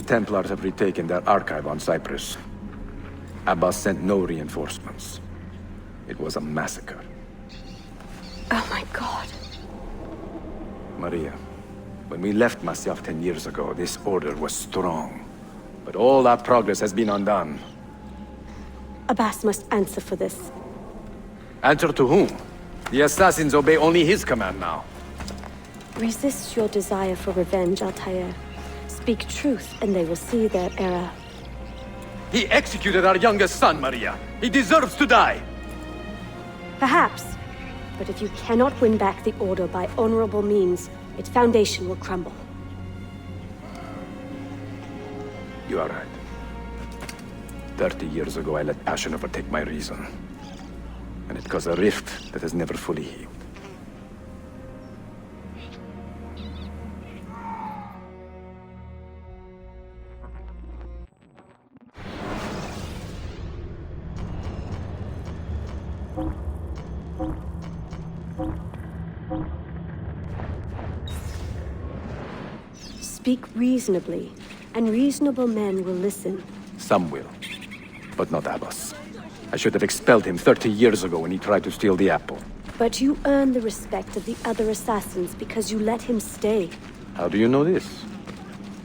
The Templars have retaken their archive on Cyprus. Abbas sent no reinforcements. It was a massacre. Oh my god. Maria, when we left Masyaf 10 years ago, this order was strong. But all our progress has been undone. Abbas must answer for this. Answer to whom? The assassins obey only his command now. Resist your desire for revenge, Altair. Speak truth, and they will see their error. He executed our youngest son, Maria. He deserves to die. Perhaps. But if you cannot win back the Order by honorable means, its foundation will crumble. You are right. 30 years ago, I let passion overtake my reason. And it caused a rift that has never fully healed. Speak reasonably, and reasonable men will listen. Some will, but not Abbas. I should have expelled him 30 years ago when he tried to steal the apple. But you earn the respect of the other assassins because you let him stay. How do you know this?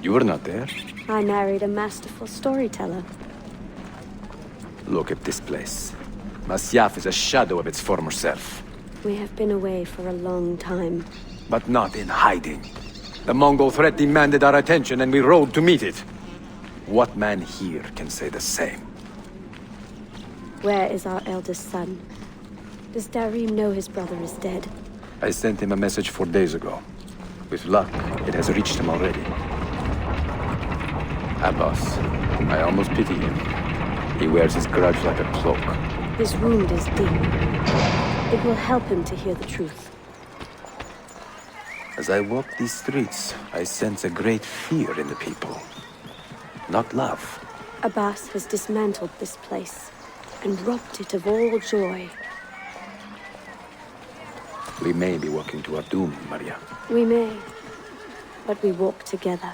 You were not there. I married a masterful storyteller. Look at this place. Masyaf is a shadow of its former self. We have been away for a long time. But not in hiding. The Mongol threat demanded our attention and we rode to meet it. What man here can say the same? Where is our eldest son? Does Darim know his brother is dead? I sent him a message 4 days ago. With luck, it has reached him already. Abbas, I almost pity him. He wears his grudge like a cloak. His wound is deep. It will help him to hear the truth. As I walk these streets, I sense a great fear in the people. Not love. Abbas has dismantled this place and robbed it of all joy. We may be walking to our doom, Maria. We may, but we walk together.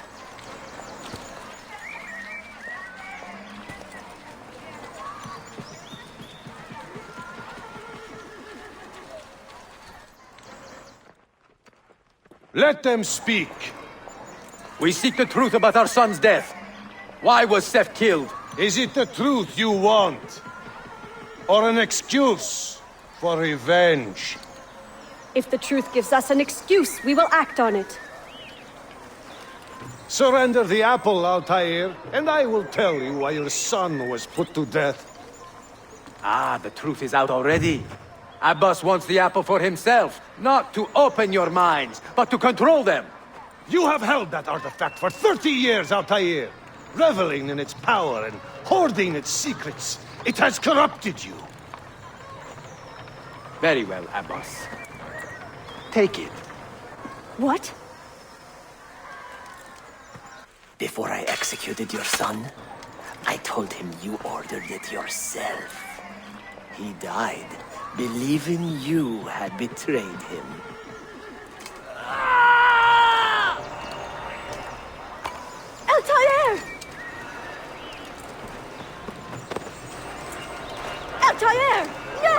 Let them speak. We seek the truth about our son's death. Why was Seth killed? Is it the truth you want? Or an excuse for revenge? If the truth gives us an excuse, we will act on it. Surrender the apple, Altair, and I will tell you why your son was put to death. Ah, the truth is out already. Abbas wants the apple for himself, not to open your minds, but to control them. You have held that artifact for 30 years, Altair, reveling in its power and hoarding its secrets. It has corrupted you. Very well, Abbas. Take it. What? Before I executed your son, I told him you ordered it yourself. He died, believing you had betrayed him. Altair! Altair! No!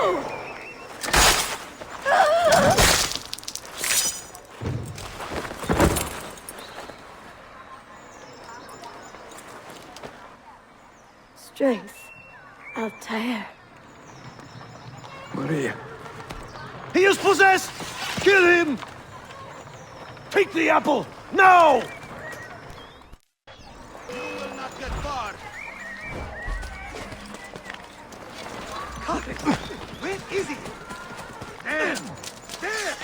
Strength. Altair. Maria. He is possessed! Kill him! Take the apple, now! You will not get far. Where is he? There! There!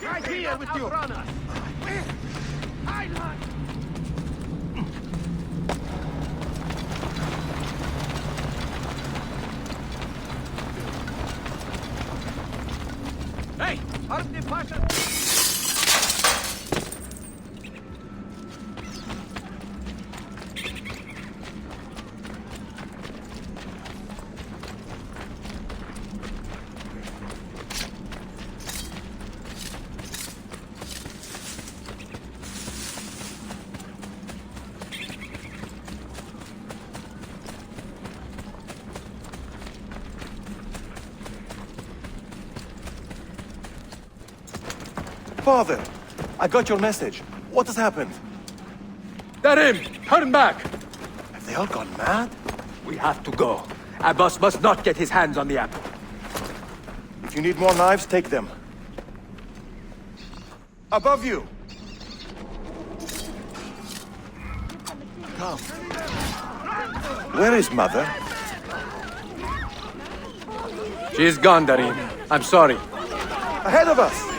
Right here with you! Where? Island! Hey! Harp the Pasha! Father, I got your message. What has happened? Darim, turn back! Have they all gone mad? We have to go. Abbas must not get his hands on the apple. If you need more knives, take them. Above you! Come. Where is Mother? She's gone, Darim. I'm sorry. Ahead of us!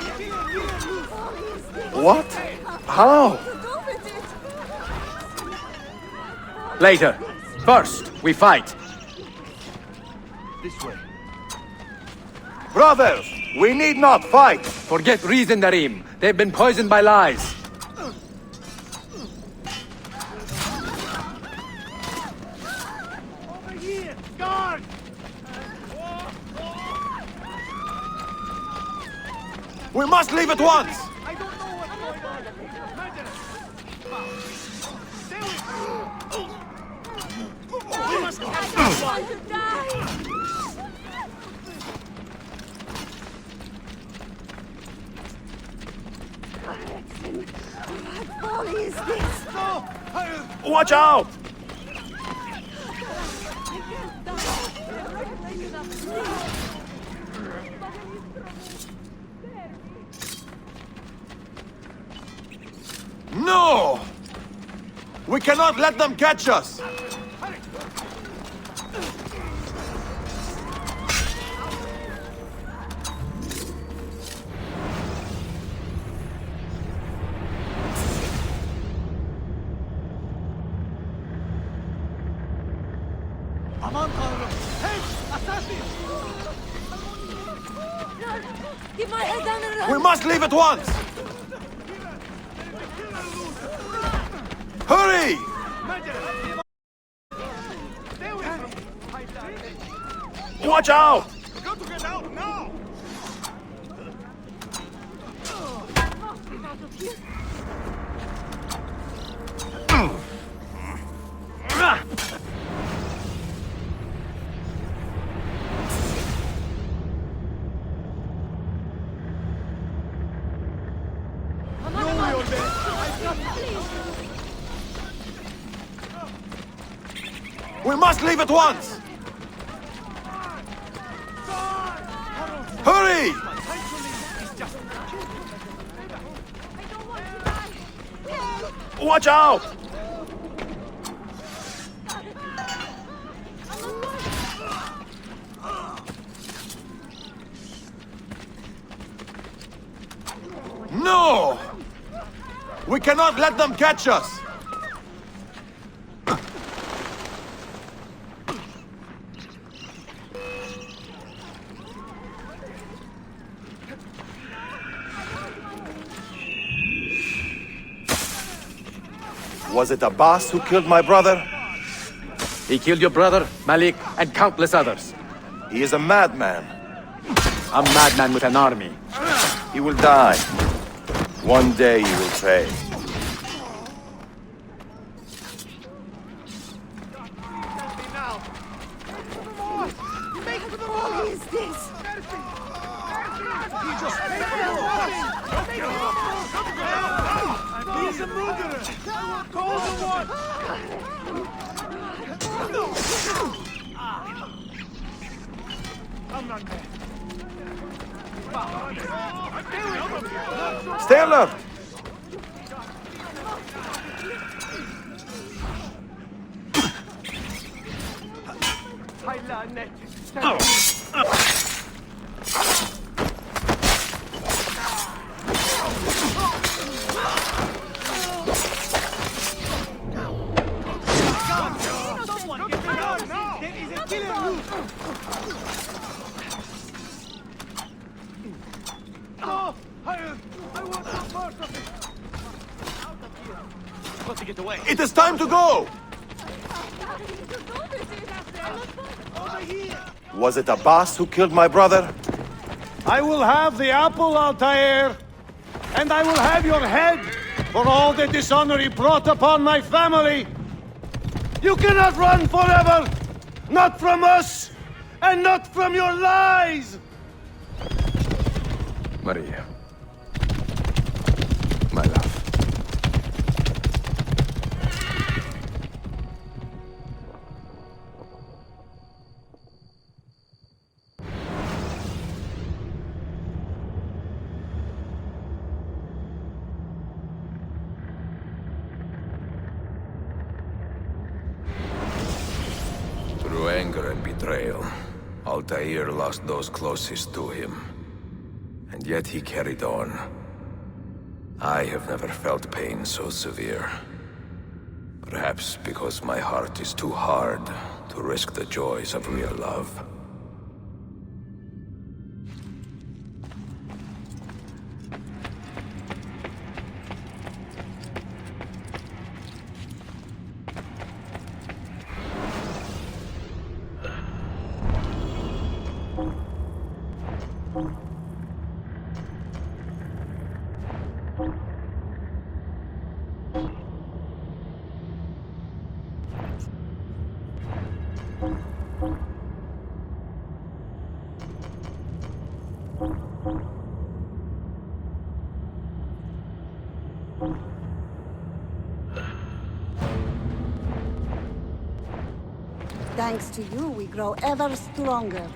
What? How? Later. First, we fight. This way. Brothers, we need not fight! Forget reason, Darim. They've been poisoned by lies. Over here! Guard! We must leave at once! I don't know what's going on. Murder! Stay with me! We must catch this one! What folly is this? Watch out! No! We cannot let them catch us! Aman Tanrım! Hey! Assassin! Keep my head down and We must leave at once! Hurry! Stay away from me! Watch out! We got to get out now! We must leave at once! Hurry! Watch out! No! We cannot let them catch us! Was it Abbas who killed my brother? He killed your brother, Malik, and countless others. He is a madman. A madman with an army. He will die. One day he will pay. Now! Make for the wall! What is this? He just made for the wall! He's a murderer! Call the one! I'm not dead. Stay alert! Someone get me out! There is a killer loose! No! I want some part of it! Out of here! Got to get away! It is time to go! Over here! Was it Abbas who killed my brother? I will have the apple, Altair, and I will have your head for all the dishonor he brought upon my family. You cannot run forever! Not from us, and not from your lies! Maria. Through anger and betrayal, Altair lost those closest to him. And yet he carried on. I have never felt pain so severe. Perhaps because my heart is too hard to risk the joys of real love. Thanks to you, we grow ever stronger.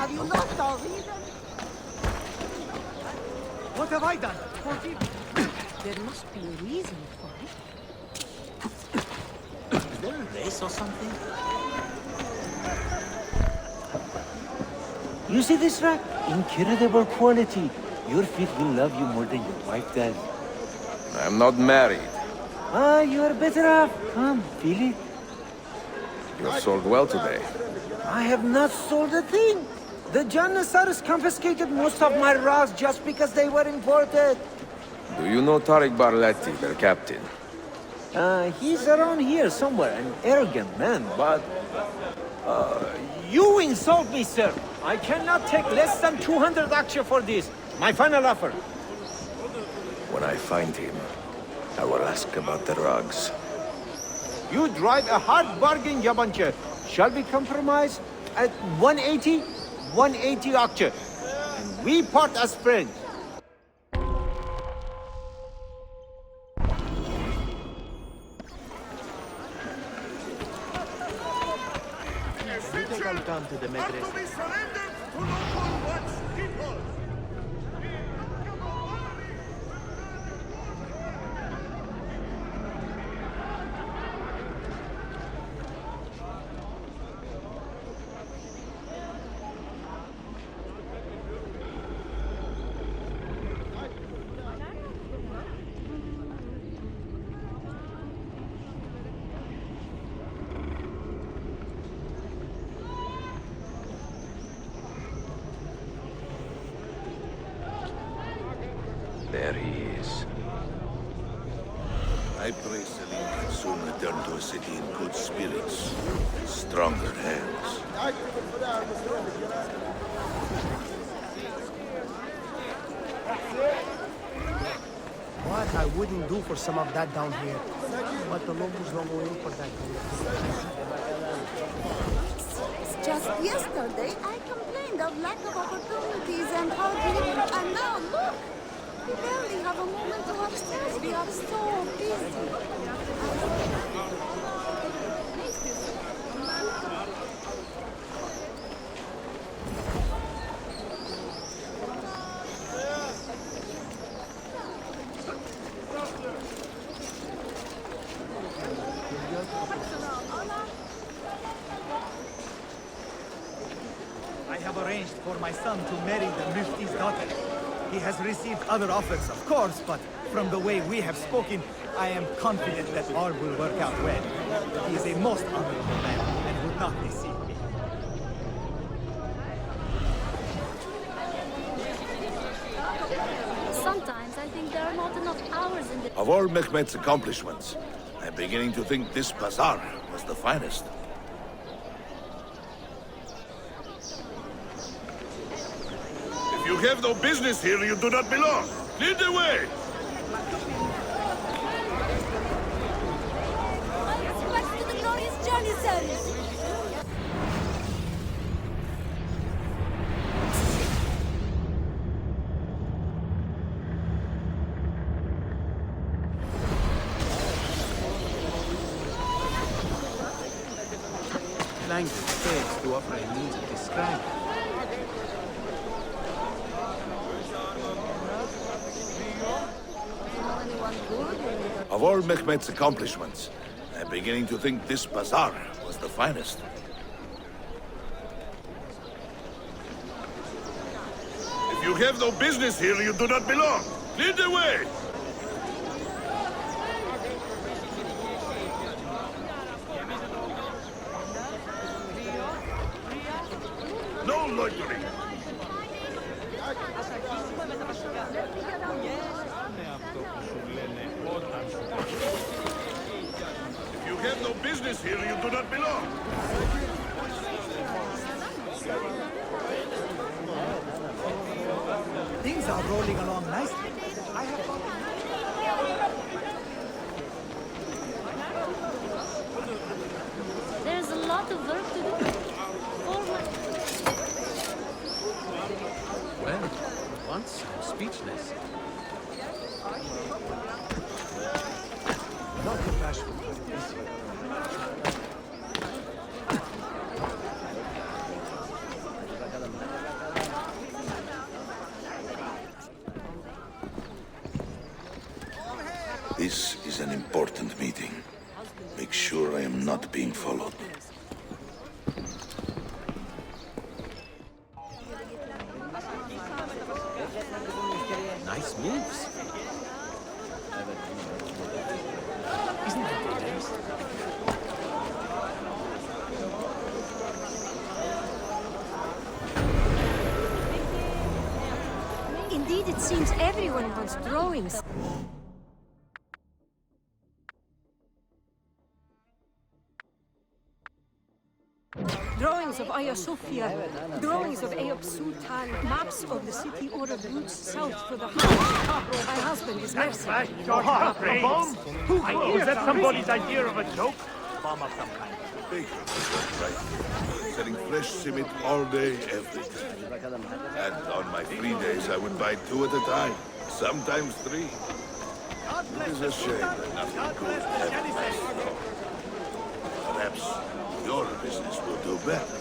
Have you lost all reason? What have I done? Forgive me. There must be a reason for it. Is there a race or something? You see this rack? Incredible quality. Your feet will love you more than your wife does. I'm not married. Ah, you're better off. Come, feel it. You have sold well today. I have not sold a thing. The Janissaries confiscated most of my rocks just because they were imported. Do you know Tariq Barletti, their captain? He's around here somewhere, an arrogant man, but... you insult me, sir. I cannot take less than 200 aksha for this. My final offer. When I find him, I will ask about the rugs. You drive a hard bargain, Yabanche. Shall we compromise at 180? 180 aksha. And we part as friends. Down to the There he is. I pray Selim can soon return to a city in good spirits, stronger hands. what I wouldn't do for some of that down here. But the locals don't go in for that. Just yesterday, I complained of lack of opportunities and hard living, and now look! We barely have a moment to ourselves. We are so busy. I have arranged for my son to marry the Mufti's daughter. He has received other offers, of course, but from the way we have spoken, I am confident that all will work out well. He is a most honorable man and will not deceive me. Sometimes I think there are not enough hours in the... Of all Mehmet's accomplishments, I'm beginning to think this bazaar was the finest. If you have no business here, you do not belong. Lead the way! Back to the glorious Janissaries! Language fails to offer a means of describing. Of all Mehmet's accomplishments, I'm beginning to think this bazaar was the finest. If you have no business here, you do not belong. Lead the way! No loitering! If you have no business here, you do not belong. Things are rolling along nicely. I have There's a lot of work to do. Well, once I'm speechless. Not the bashful, Ezio. This is an important meeting. Make sure I am not being followed. Nice moves. Isn't that nice? Indeed, it seems everyone wants drawings. Drawings of Hagia Sophia, drawings of Ayub Sultan, maps of the city ordered routes south for the house. My husband is mercenary. I hear that somebody's idea of a joke? Bomb of some kind. Right. Selling fresh cement all day, every day. And on my free days, I would buy 2 at a time, sometimes 3. It is a shame that nothing good ever lasts long. Perhaps your business will do better.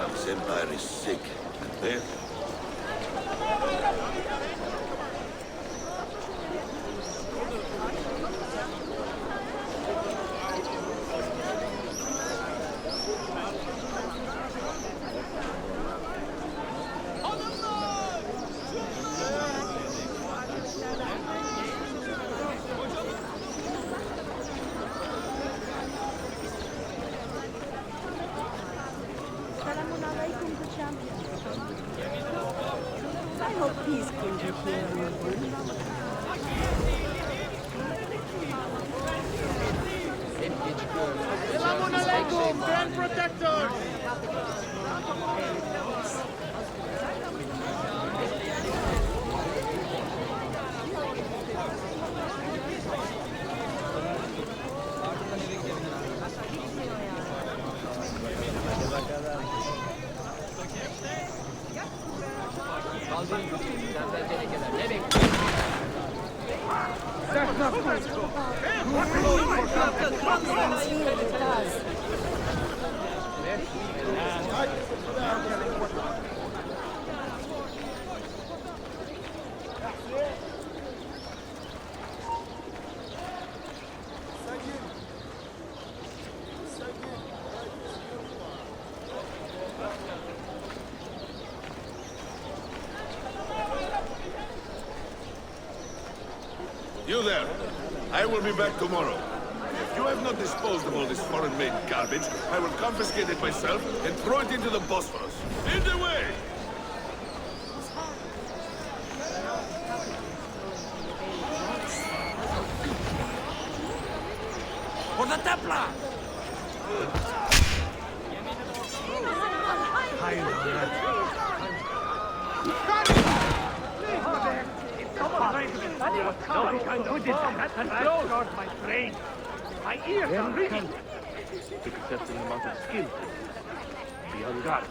This empire is sick and dead. Salamun alaikum, good champion. Selamun alaikum, Grand Protector! You there. I will be back tomorrow. If you have not disposed of all this foreign-made garbage, I will confiscate it myself and throw it into the Bosphorus. In the way! For the Templar! My brain. My ears are ringing. Took a certain amount of skill to be on guard.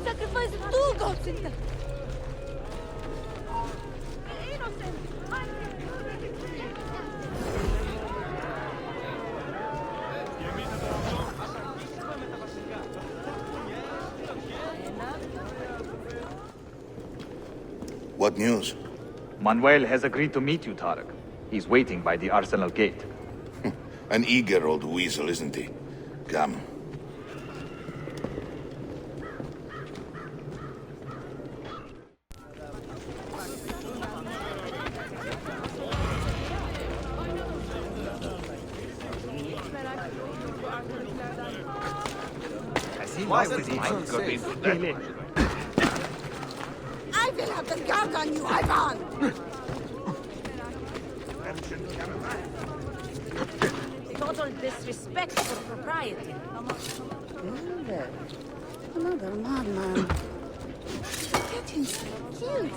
Sacrifice two goats in there. What news? Manuel has agreed to meet you, Tarek. He's waiting by the arsenal gate. An eager old weasel, isn't he? Come. I will have the guard on you, Ivan! Total disrespect for propriety. Another madman. Getting so cute.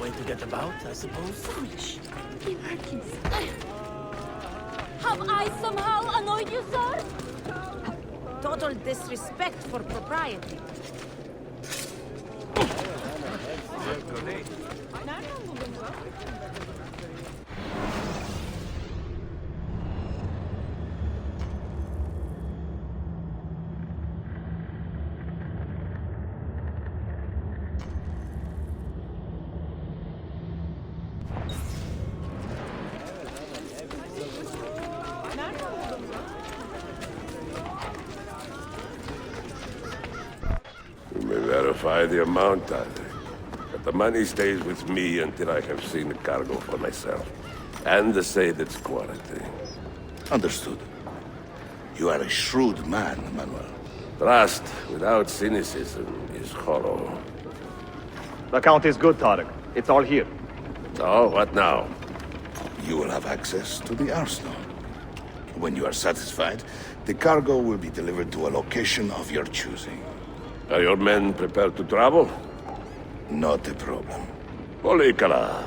Way to get about, I suppose. Foolish. Have I somehow annoyed you, sir? Total disrespect for propriety. You may verify the amount, I think. But the money stays with me until I have seen the cargo for myself. And the say its quality. Understood. You are a shrewd man, Manuel. Trust without cynicism is hollow. The count is good, Tarek. It's all here. So, what now? You will have access to the arsenal. When you are satisfied, the cargo will be delivered to a location of your choosing. Are your men prepared to travel? Not a problem. Polikala.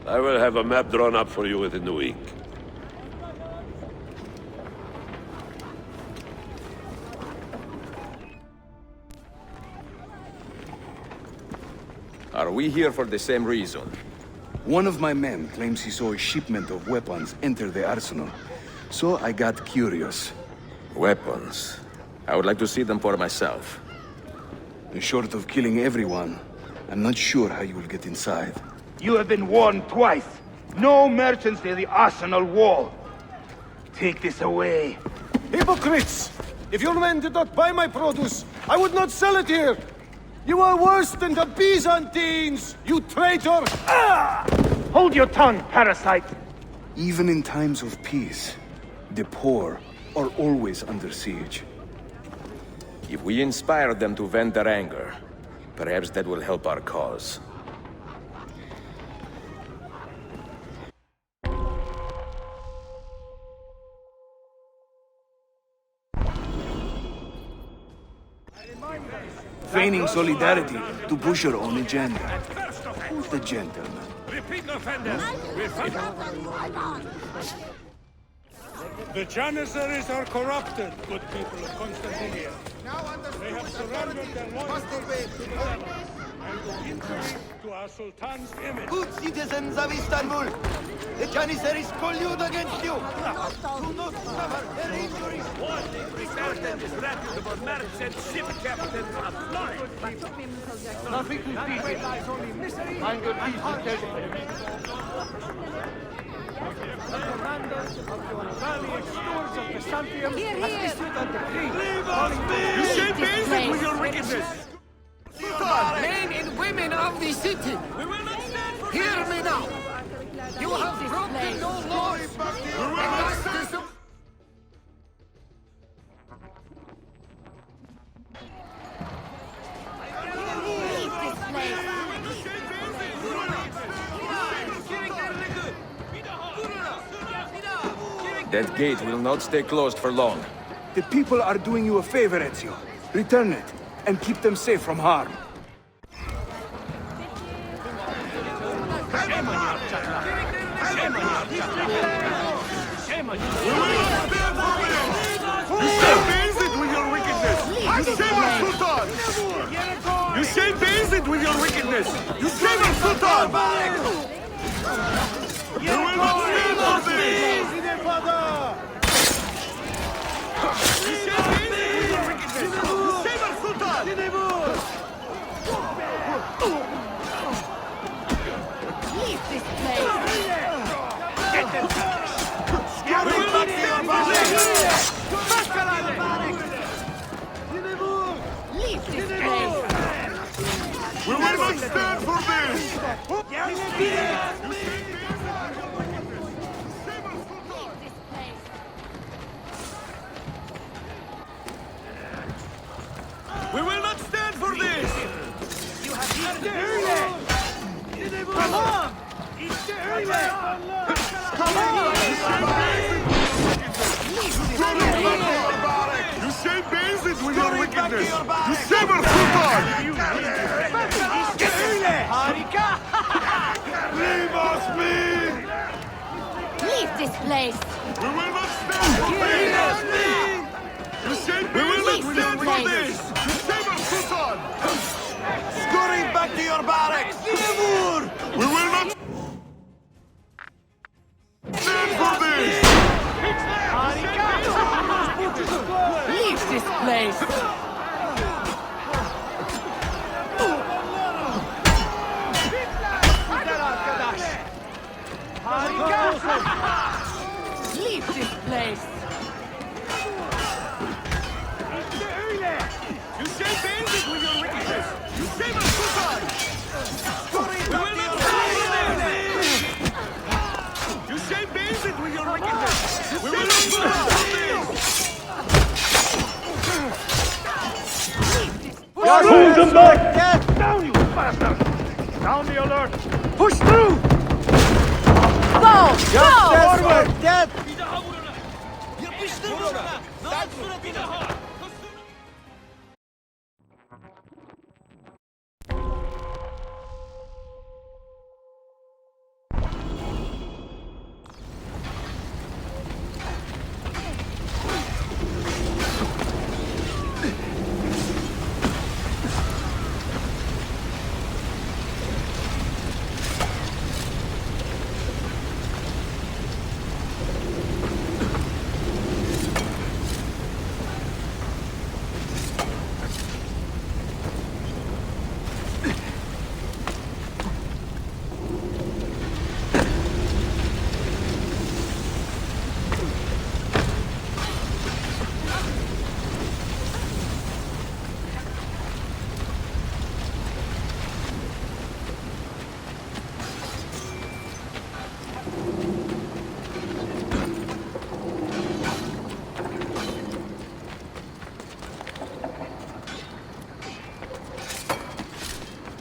I will have a map drawn up for you within the week. Are we here for the same reason? One of my men claims he saw a shipment of weapons enter the arsenal. So I got curious. Weapons? I would like to see them for myself. Short of killing everyone, I'm not sure how you will get inside. You have been warned twice. No merchants near the arsenal wall. Take this away. Hypocrites! If your men did not buy my produce, I would not sell it here! You are worse than the Byzantines, you traitor! Ah! Hold your tongue, parasite! Even in times of peace, the poor are always under siege. If we inspire them to vent their anger, perhaps that will help our cause. Feigning solidarity to push your own agenda. Who's the gentleman? Repeat offenders! The Janissaries are corrupted, good people of Constantinia. They have surrendered their loyalty to the devil and to injury to our Sultan's image. Good citizens of Istanbul, the Janissaries collude against you. Do not suffer their injuries. Prepare them disreputable merchant ship captains of Florence. Nothing to teach it. Find your peace and the commanders of your valiant stores of Byzantium has issued a decree. Leave us be! You should be with your wickedness! Men and women of the city, hear me now. You have broken no laws and thus disobeyed. That gate will not stay closed for long. The people are doing you a favor, Ezio. Return it, and keep them safe from harm. You shall face it with your wickedness! You shall not Sultan! You will not stand for this! You shall face it with your wickedness! You shall not Sultan! Leave this place! Get them! We will not stand for this! Leave this place! We will not stand for this! We will not stand for this! You have Come on! Come on! You shall base it with your wickedness! You saber Sultan! Leave us, me! Leave this place! We will not stand for this! You shall base it with your wickedness! You saber Sultan! Scurry back to your barracks! We will not stand for this! Leave this place! Leave this place! You shall base it with your wickedness! You saber Sultan! We will not stand for this! You shall base it with your wickedness! We will not stand for this! Move them back! Down, you bastard! Sound the alert! Push through! Go! Go! Forward! Dead!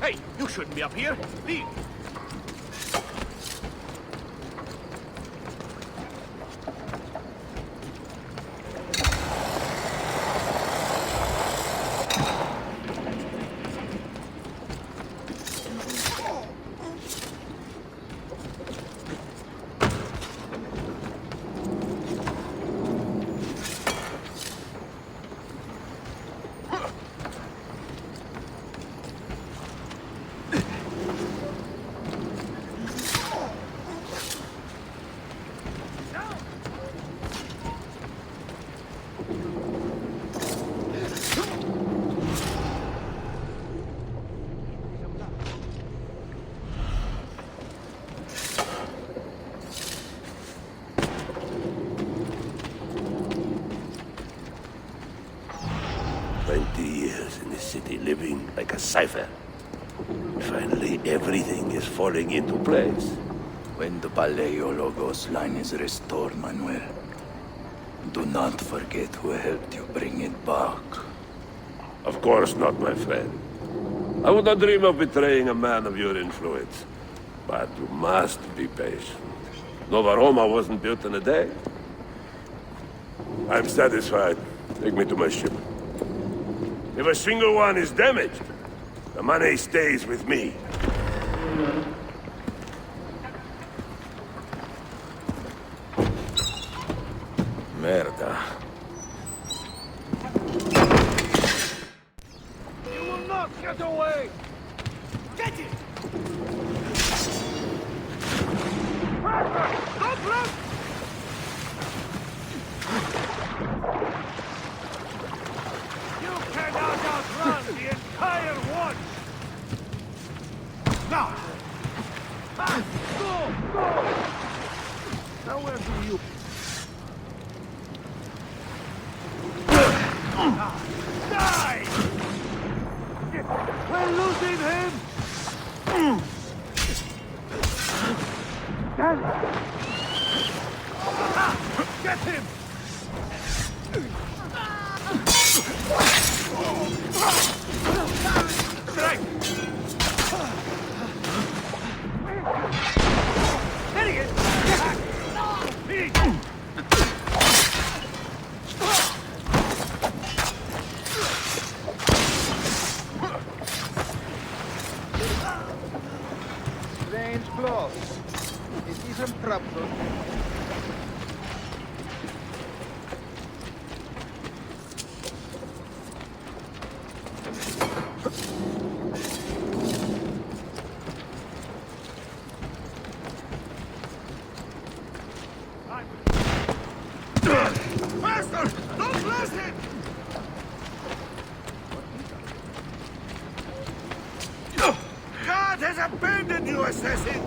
Hey, you shouldn't be up here. Leave. Living like a cipher. Finally, everything is falling into place. When the Paleologos line is restored, Manuel, do not forget who helped you bring it back. Of course not, my friend. I would not dream of betraying a man of your influence. But you must be patient. Nova Roma wasn't built in a day. I'm satisfied. Take me to my ship. If a single one is damaged, the money stays with me. Merda. You will not get away! Get it! Don't run! You cannot outrun the entire watch! Now! Go! Go! Now where do you... Die! We're losing him! Damn it! Get him! Strike! There he is! Please! Strange clothes. It isn't proper. Master! Don't blast him! God has abandoned you, assassin!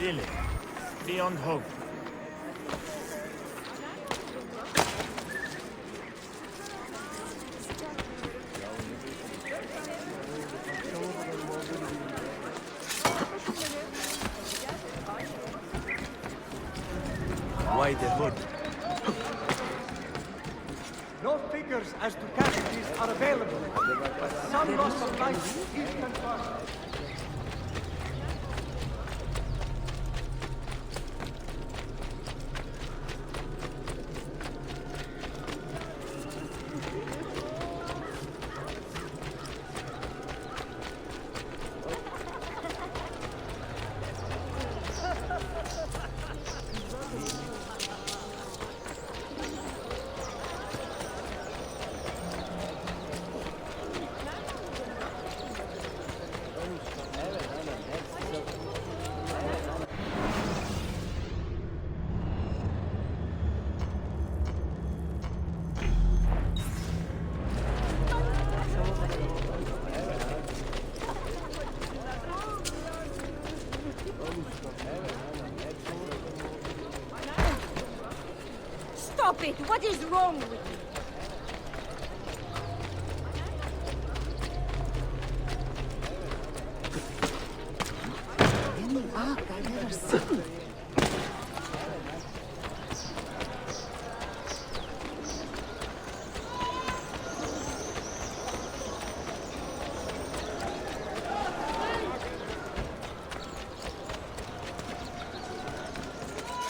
Really, beyond hope. Why the hood? No figures as to casualties are available, but some loss of life is confirmed. it! What is wrong with you? Any ark I've ever seen.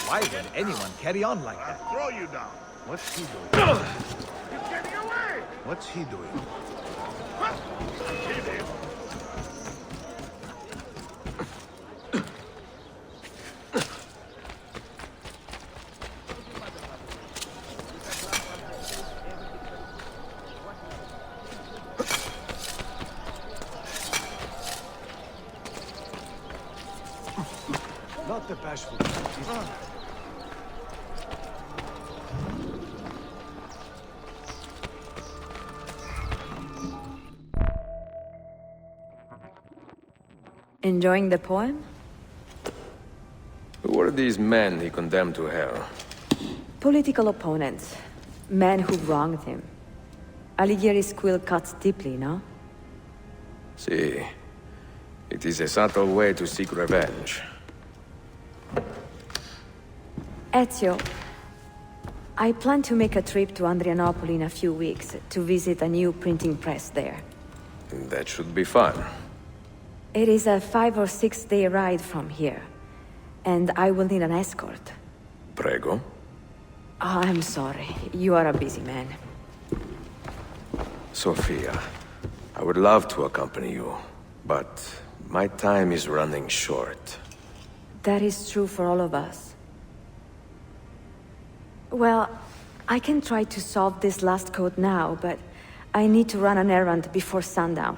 Why would anyone carry on like that? Throw you down. What's he doing? He's getting away! What's he doing? Hit him! Not the bashful. Enjoying the poem? Who were these men he condemned to hell? Political opponents. Men who wronged him. Alighieri's quill cuts deeply, no? See, it is a subtle way to seek revenge. Ezio, I plan to make a trip to Andrianople in a few weeks to visit a new printing press there. That should be fun. It is a 5 or 6 day ride from here, and I will need an escort. Prego. Oh, I'm sorry. You are a busy man. Sophia, I would love to accompany you, but my time is running short. That is true for all of us. Well, I can try to solve this last code now, but I need to run an errand before sundown.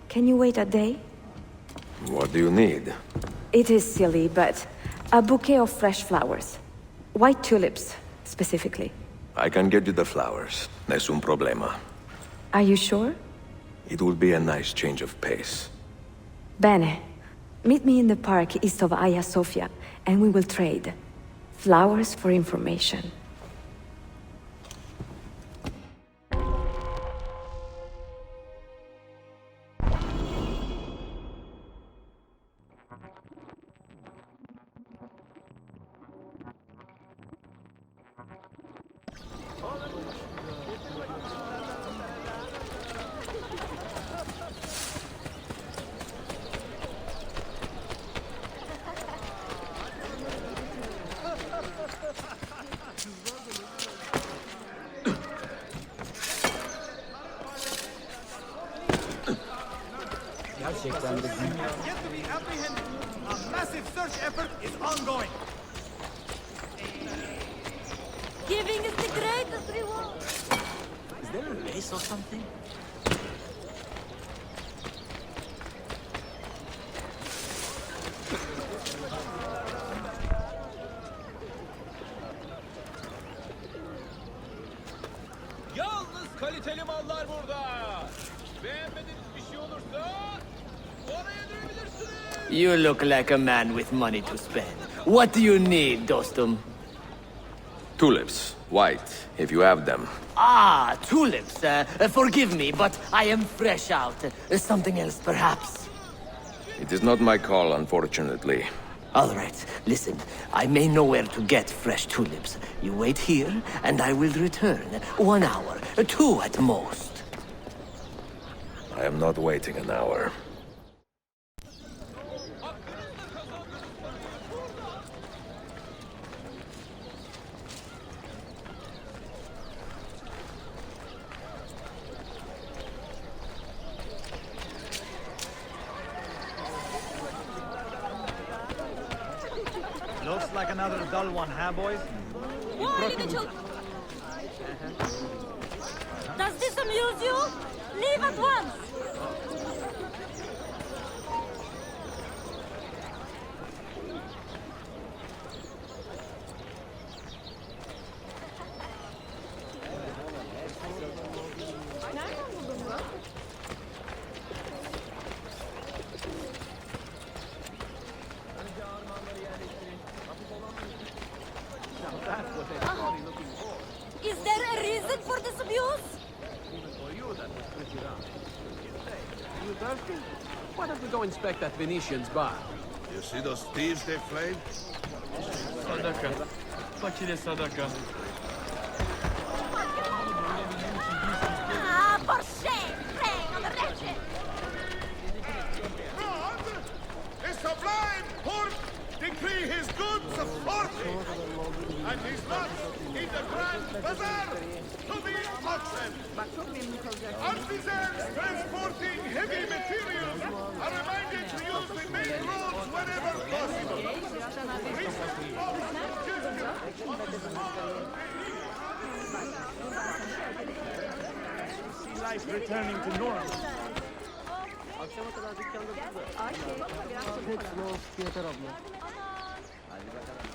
Can you wait a day? What do you need? It is silly, but a bouquet of fresh flowers. White tulips, specifically. I can get you the flowers. Nessun problema. Are you sure? It will be a nice change of pace. Bene. Meet me in the park east of Hagia Sophia, and we will trade. Flowers for information. Gerçekten de Yet to be apprehended. A massive search effort is ongoing. Giving is the greatest reward. Is there a race or something? Yalnız kaliteli mallar burada. Beğenmediğiniz bir şey olursa oraya dönebilirsiniz. You look like a man with money to spend. What do you need, dostum? Tulips. White, if you have them. Ah, tulips. Forgive me, but I am fresh out. Something else, perhaps? It is not my call, unfortunately. All right, listen. I may know where to get fresh tulips. You wait here, and I will return. 1 hour, 2 at most. I am not waiting an hour. Looks like another dull one, huh, boys? Why did you... Does this amuse you? Leave at once! thirsty? Why don't we go inspect that Venetian's bar? You see those thieves they flayed? Sadaka. Fakire sadaka. Ah, for shame! Preying on the wretched! The sublime Pork decree his goods forfeit, and his lot in the Grand Bazaar to be auctioned. Artisans transporting heavy materials are reminded to use the main roads whenever possible. See life returning to normal. Akşama kadar dükkanda durdu. Hepsini olsun yeter abla. Hadi bakalım.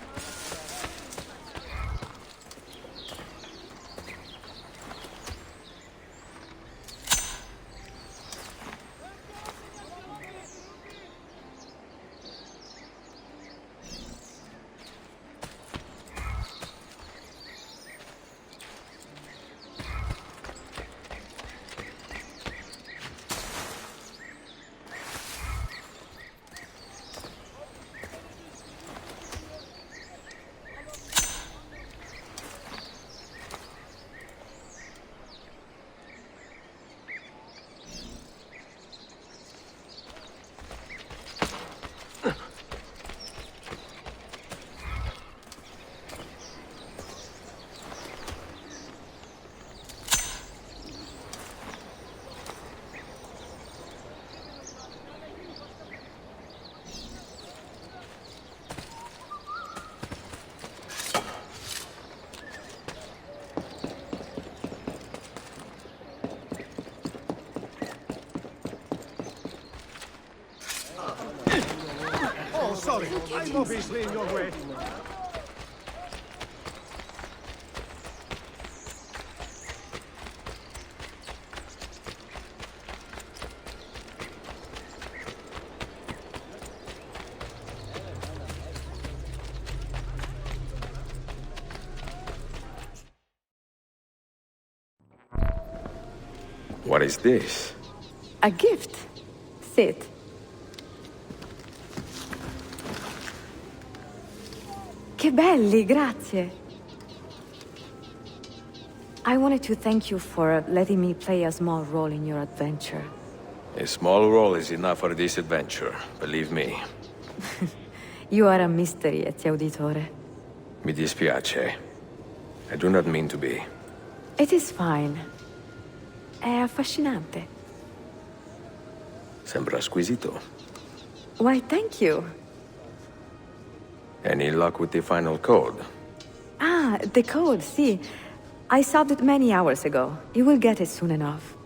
Oh, sorry. I'm obviously in your way. What is this? A gift. Sit. Che belli, grazie. I wanted to thank you for letting me play a small role in your adventure. A small role is enough for this adventure, believe me. You are a mystery, Ezio Auditore. Mi dispiace. I do not mean to be. It is fine. È affascinante. Sembra squisito. Why, thank you. Any luck with the final code? Ah, the code, see. I solved it many hours ago. You will get it soon enough.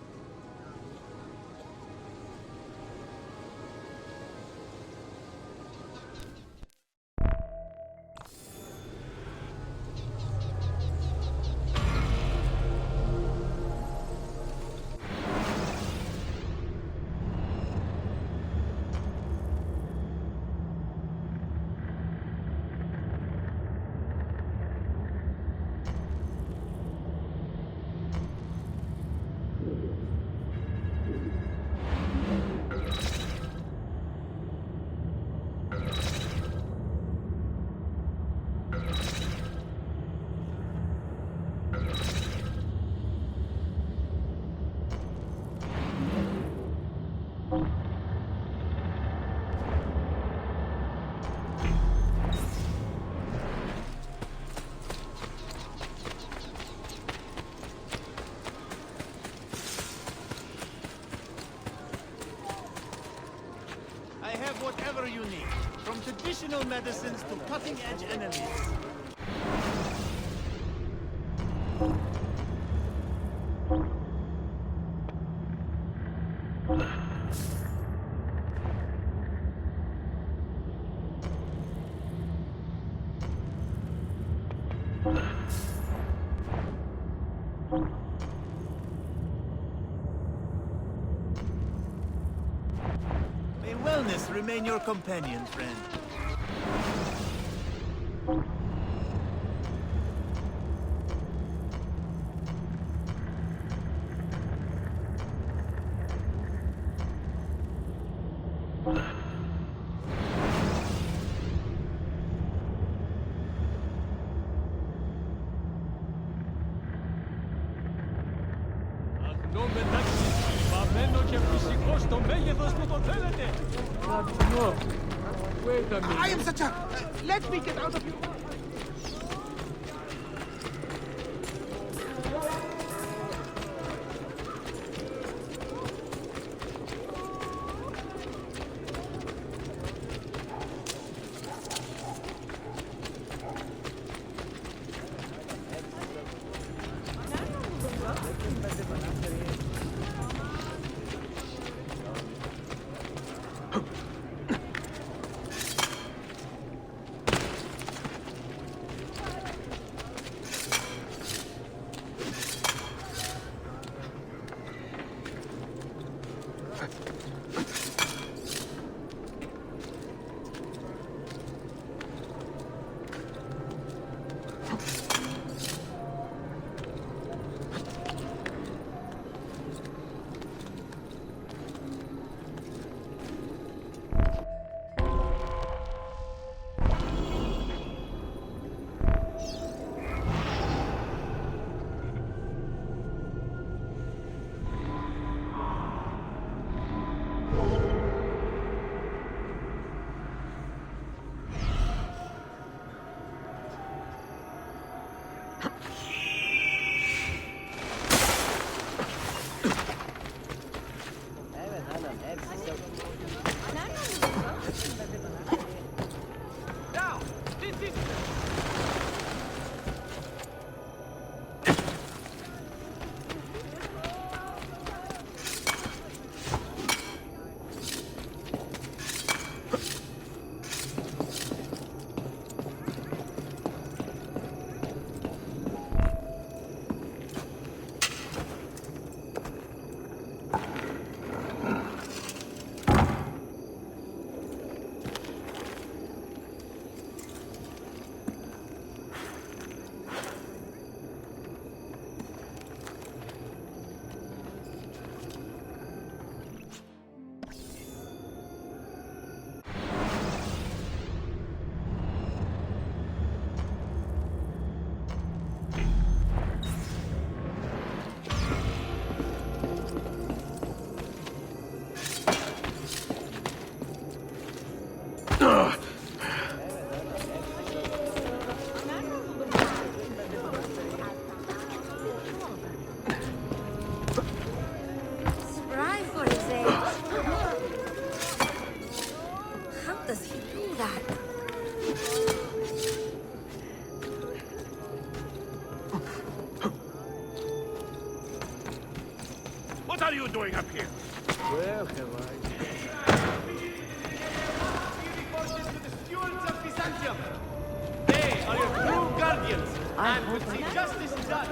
I have whatever you need, from traditional medicines to cutting-edge enemies. May wellness remain your companion, friend. No. Wait a minute. I am such a... let me get out of here. Spry for his age. How does he do that? What are you doing up here? Where have I? Forces to the stewards of Byzantium. They are your true guardians, and will see justice done.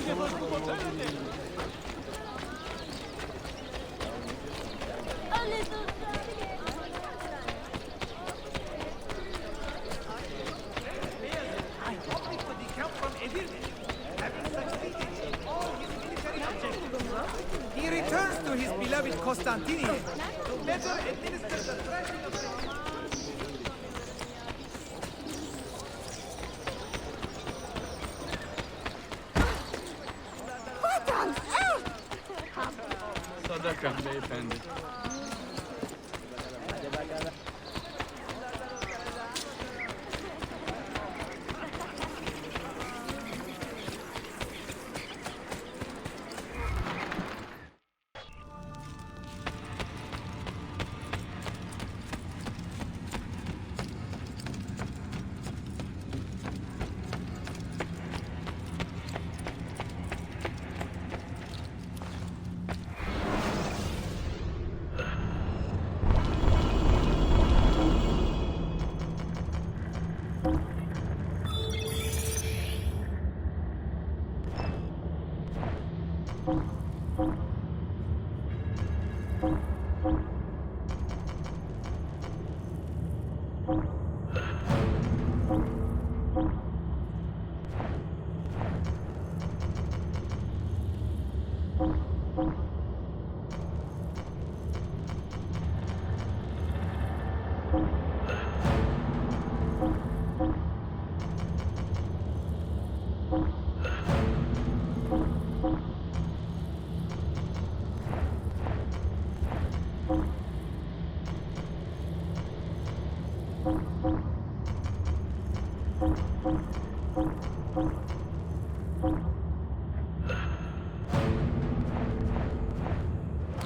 I hope it could decamp from Edirne, having succeeded in all his military objectives. He returns to his beloved Constantinian to better administer the thrashing of the... What on earth? Sadaka beyefendi.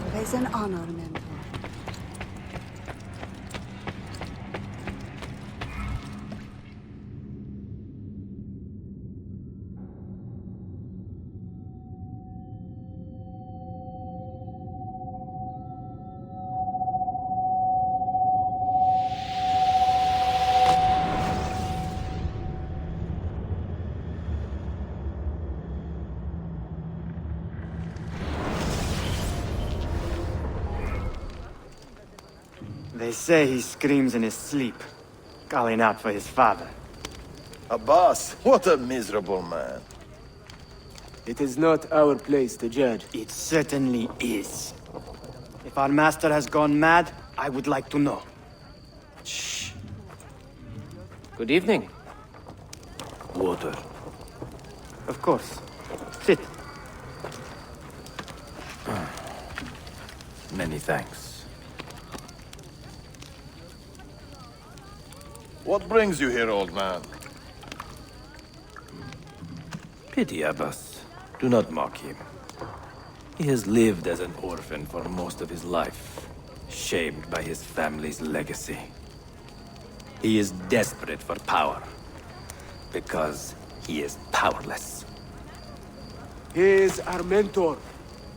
Always an honor, Mentor. They say he screams in his sleep, calling out for his father. Abbas, what a miserable man. It is not our place to judge. It certainly is. If our master has gone mad, I would like to know. Shh. Good evening. Water. Of course. Sit. Many thanks. What brings you here, old man? Pity Abbas. Do not mock him. He has lived as an orphan for most of his life, shamed by his family's legacy. He is desperate for power, because he is powerless. He is our mentor.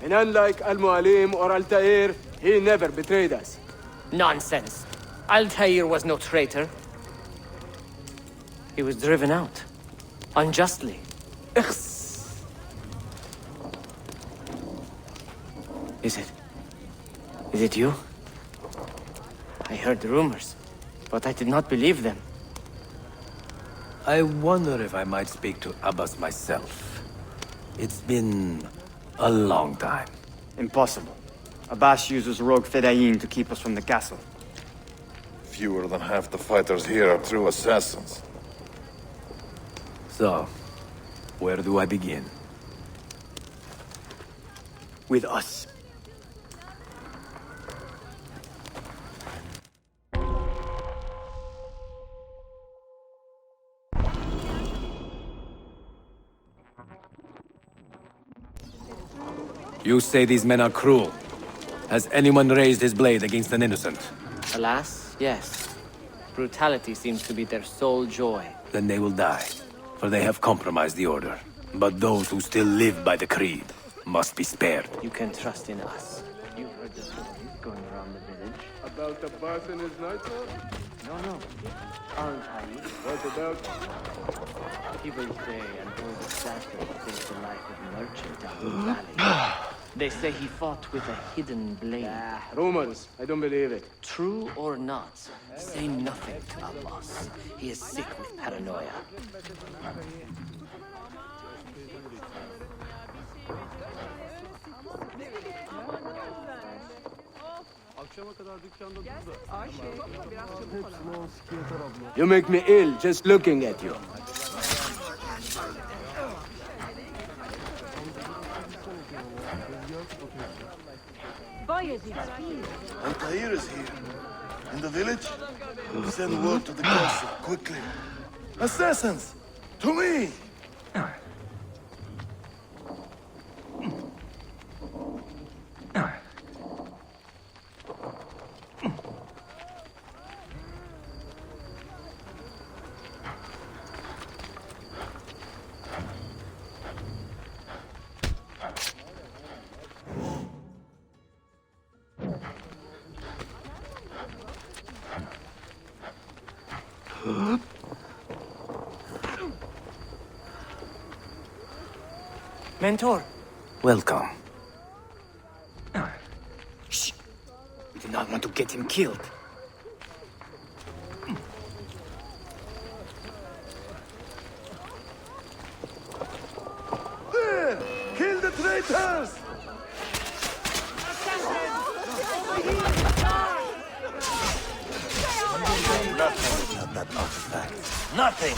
And unlike Al-Mualim or Altair, he never betrayed us. Nonsense. Altair was no traitor. He was driven out. Unjustly. Is it you? I heard rumors, but I did not believe them. I wonder if I might speak to Abbas myself. It's been a long time. Impossible. Abbas uses rogue Fedayeen to keep us from the castle. Fewer than half the fighters here are true assassins. So, where do I begin? With us. You say these men are cruel. Has anyone raised his blade against an innocent? Alas, yes. Brutality seems to be their sole joy. Then they will die, for they have compromised the order. But those who still live by the creed must be spared. You can trust in us. You've heard the stories going around the village About the boss in his night, sir? No. Altair. What about? People say an old assassin saved the life of a merchant down the valley. They say he fought with a hidden blade. Rumors. I don't believe it. True or not, say nothing to Abbas. He is sick with paranoia. You make me ill just looking at you. Altair is here. In the village? Send word to the castle, quickly. Assassins! To me! Mentor. Welcome. Shh. We do not want to get him killed. There! Kill the traitors! Nothing without that artifact. Nothing!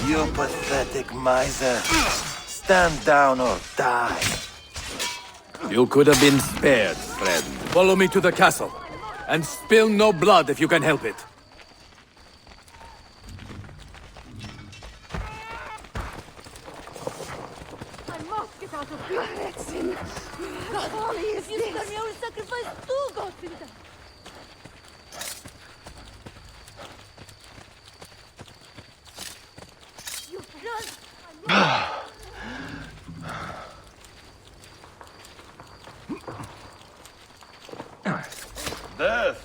You pathetic miser. Stand down or die. You could have been spared, friend. Follow me to the castle. And spill no blood if you can help it. I must get out of here. Gretchen! God, folly is this? You will sacrifice two Gottfried. You run! Death!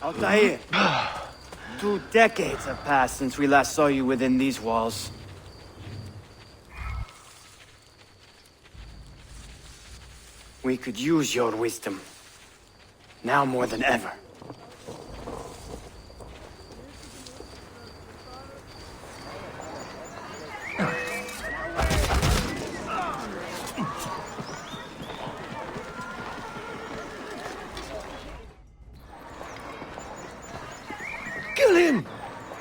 Altair. 2 decades have passed since we last saw you within these walls. We could use your wisdom. Now more than ever. Kill him!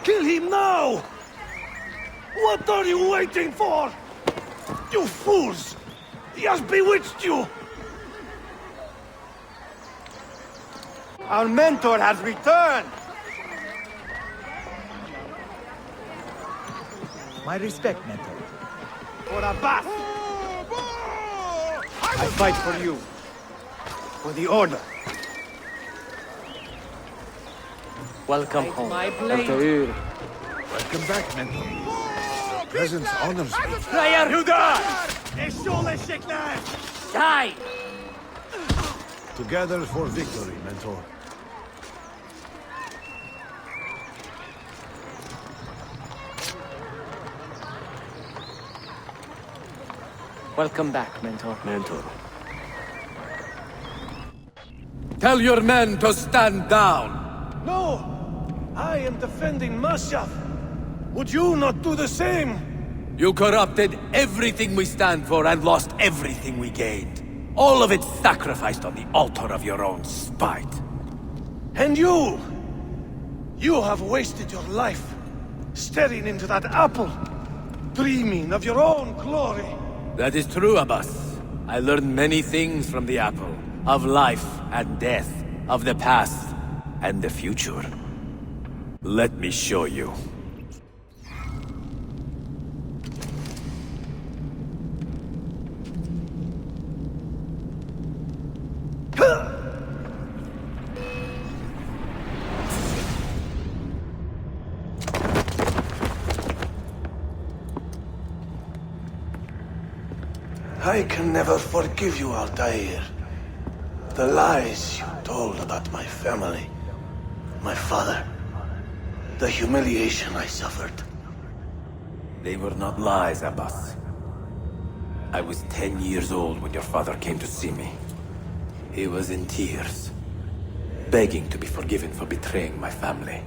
Kill him now! What are you waiting for? You fools! He has bewitched you! Our mentor has returned! My respect, mentor. For Abbas! I fight for you. For the Order. Welcome home. Altair. Welcome back, mentor. Your presence honors me. Player who died! Die! Together for victory, mentor. Welcome back, mentor. Mentor. Tell your men to stand down. No! I am defending Mashaf. Would you not do the same? You corrupted everything we stand for and lost everything we gained. All of it sacrificed on the altar of your own spite. And you! You have wasted your life staring into that apple, dreaming of your own glory. That is true, Abbas. I learned many things from the apple. Of life and death. Of the past and the future. Let me show you. I can never forgive you, Altair. The lies you told about my family, my father, the humiliation I suffered. They were not lies, Abbas. I was 10 years old when your father came to see me. He was in tears, begging to be forgiven for betraying my family.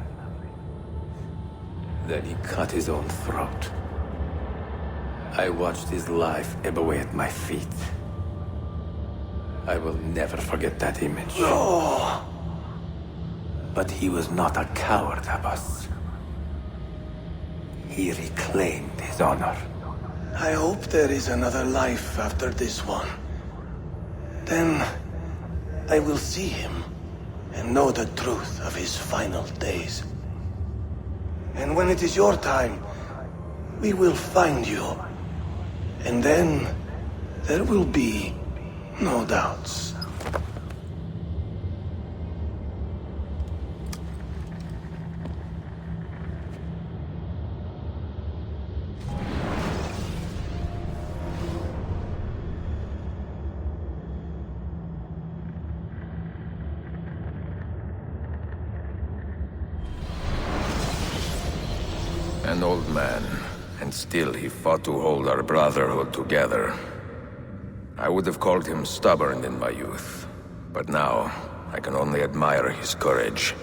Then he cut his own throat. I watched his life ebb away at my feet. I will never forget that image. No! But he was not a coward, Abbas. He reclaimed his honor. I hope there is another life after this one. Then I will see him and know the truth of his final days. And when it is your time, we will find you. And then there will be no doubts. An old man, and still he fought to hold our brotherhood together. I would have called him stubborn in my youth, but now I can only admire his courage.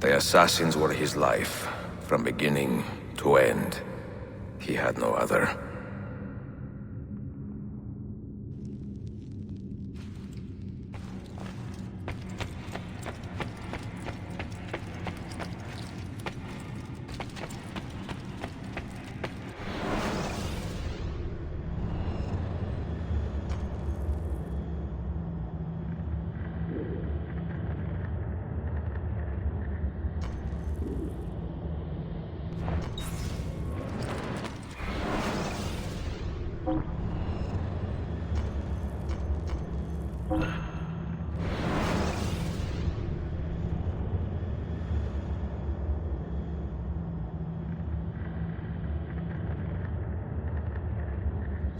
The assassins were his life, from beginning to end. He had no other.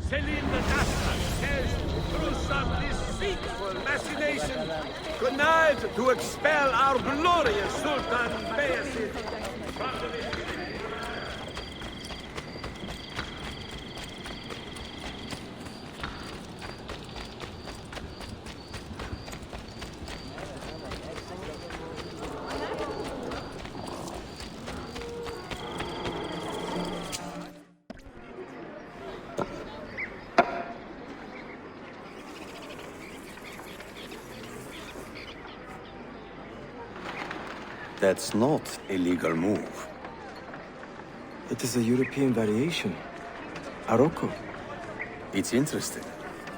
Selim the Dastan has, through some deceitful machination, connived to expel our glorious Sultan Bayezid from the... That's not a legal move. It is a European variation. Aroko. It's interesting,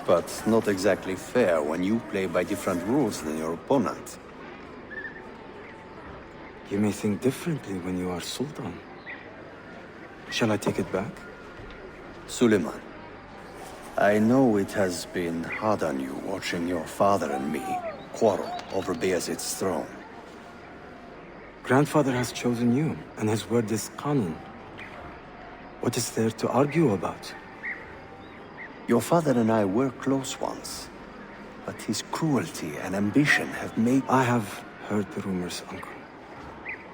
but not exactly fair when you play by different rules than your opponent. You may think differently when you are Sultan. Shall I take it back? Suleiman, I know it has been hard on you watching your father and me quarrel over Bayezid's throne. Grandfather has chosen you, and his word is Qanun. What is there to argue about? Your father and I were close once, but his cruelty and ambition have made... I have heard the rumors, Uncle.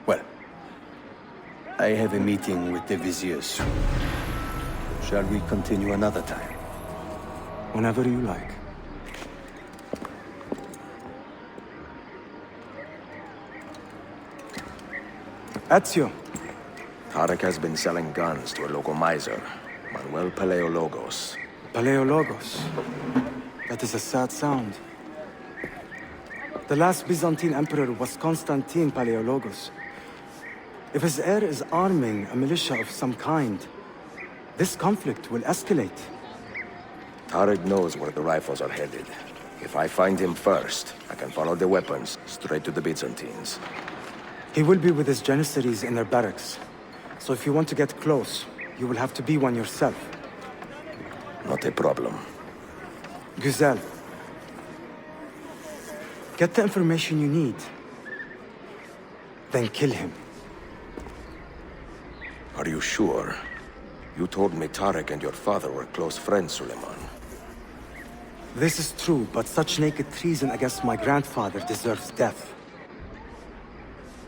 Well, I have a meeting with the Vizier soon. Shall we continue another time? Whenever you like. Ezio. Tarek has been selling guns to a local miser, Manuel Paleologos. Paleologos. That is a sad sound. The last Byzantine emperor was Constantine Paleologos. If his heir is arming a militia of some kind, this conflict will escalate. Tarek knows where the rifles are headed. If I find him first, I can follow the weapons straight to the Byzantines. He will be with his Janissaries in their barracks. So if you want to get close, you will have to be one yourself. Not a problem. Güzel. Get the information you need. Then kill him. Are you sure? You told me Tarek and your father were close friends, Suleiman. This is true, but such naked treason against my grandfather deserves death.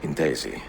In Daisy.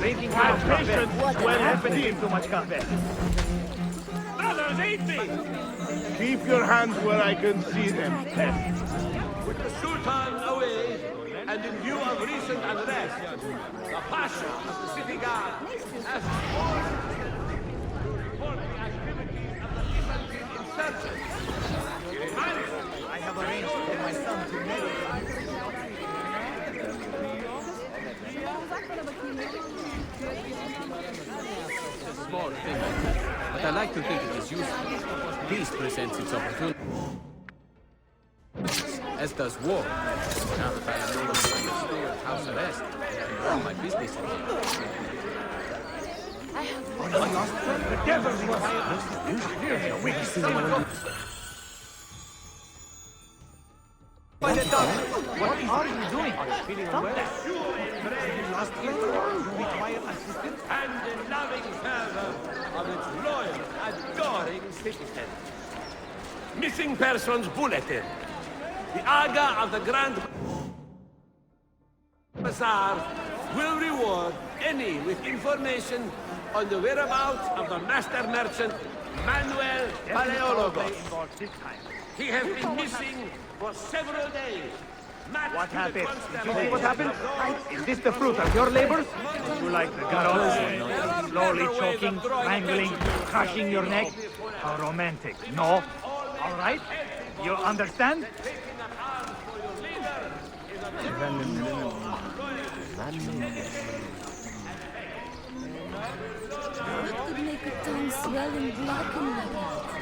Drinking too much coffee. Well, happening too much coffee. Brothers, eat me! Keep your hands where I can see them, peasants. With the Sultan away, and in view of recent unrest, the Pasha of the city guard has ordered to report the activities of the Byzantine insurgents. I have arranged for my son to marry. Small thing, but I like to think it is useful. Peace presents its opportunity, as does war. Now that I am no longer under house arrest, all my business is here. The devil What are you doing? Stop that! Lost it? You require assistance? And the loving fervor of its loyal, adoring citizens. Missing persons bulletin. The Aga of the Grand Bazaar will reward any with information on the whereabouts of the master merchant Manuel Paleologos. He has been missing for several days. What happened? Did you see what happened? Is this the fruit of your labors? You like the garrote? Slowly choking, strangling, crushing your neck? How romantic, no? All right? You understand? What could make a tongue swell and blacken like that?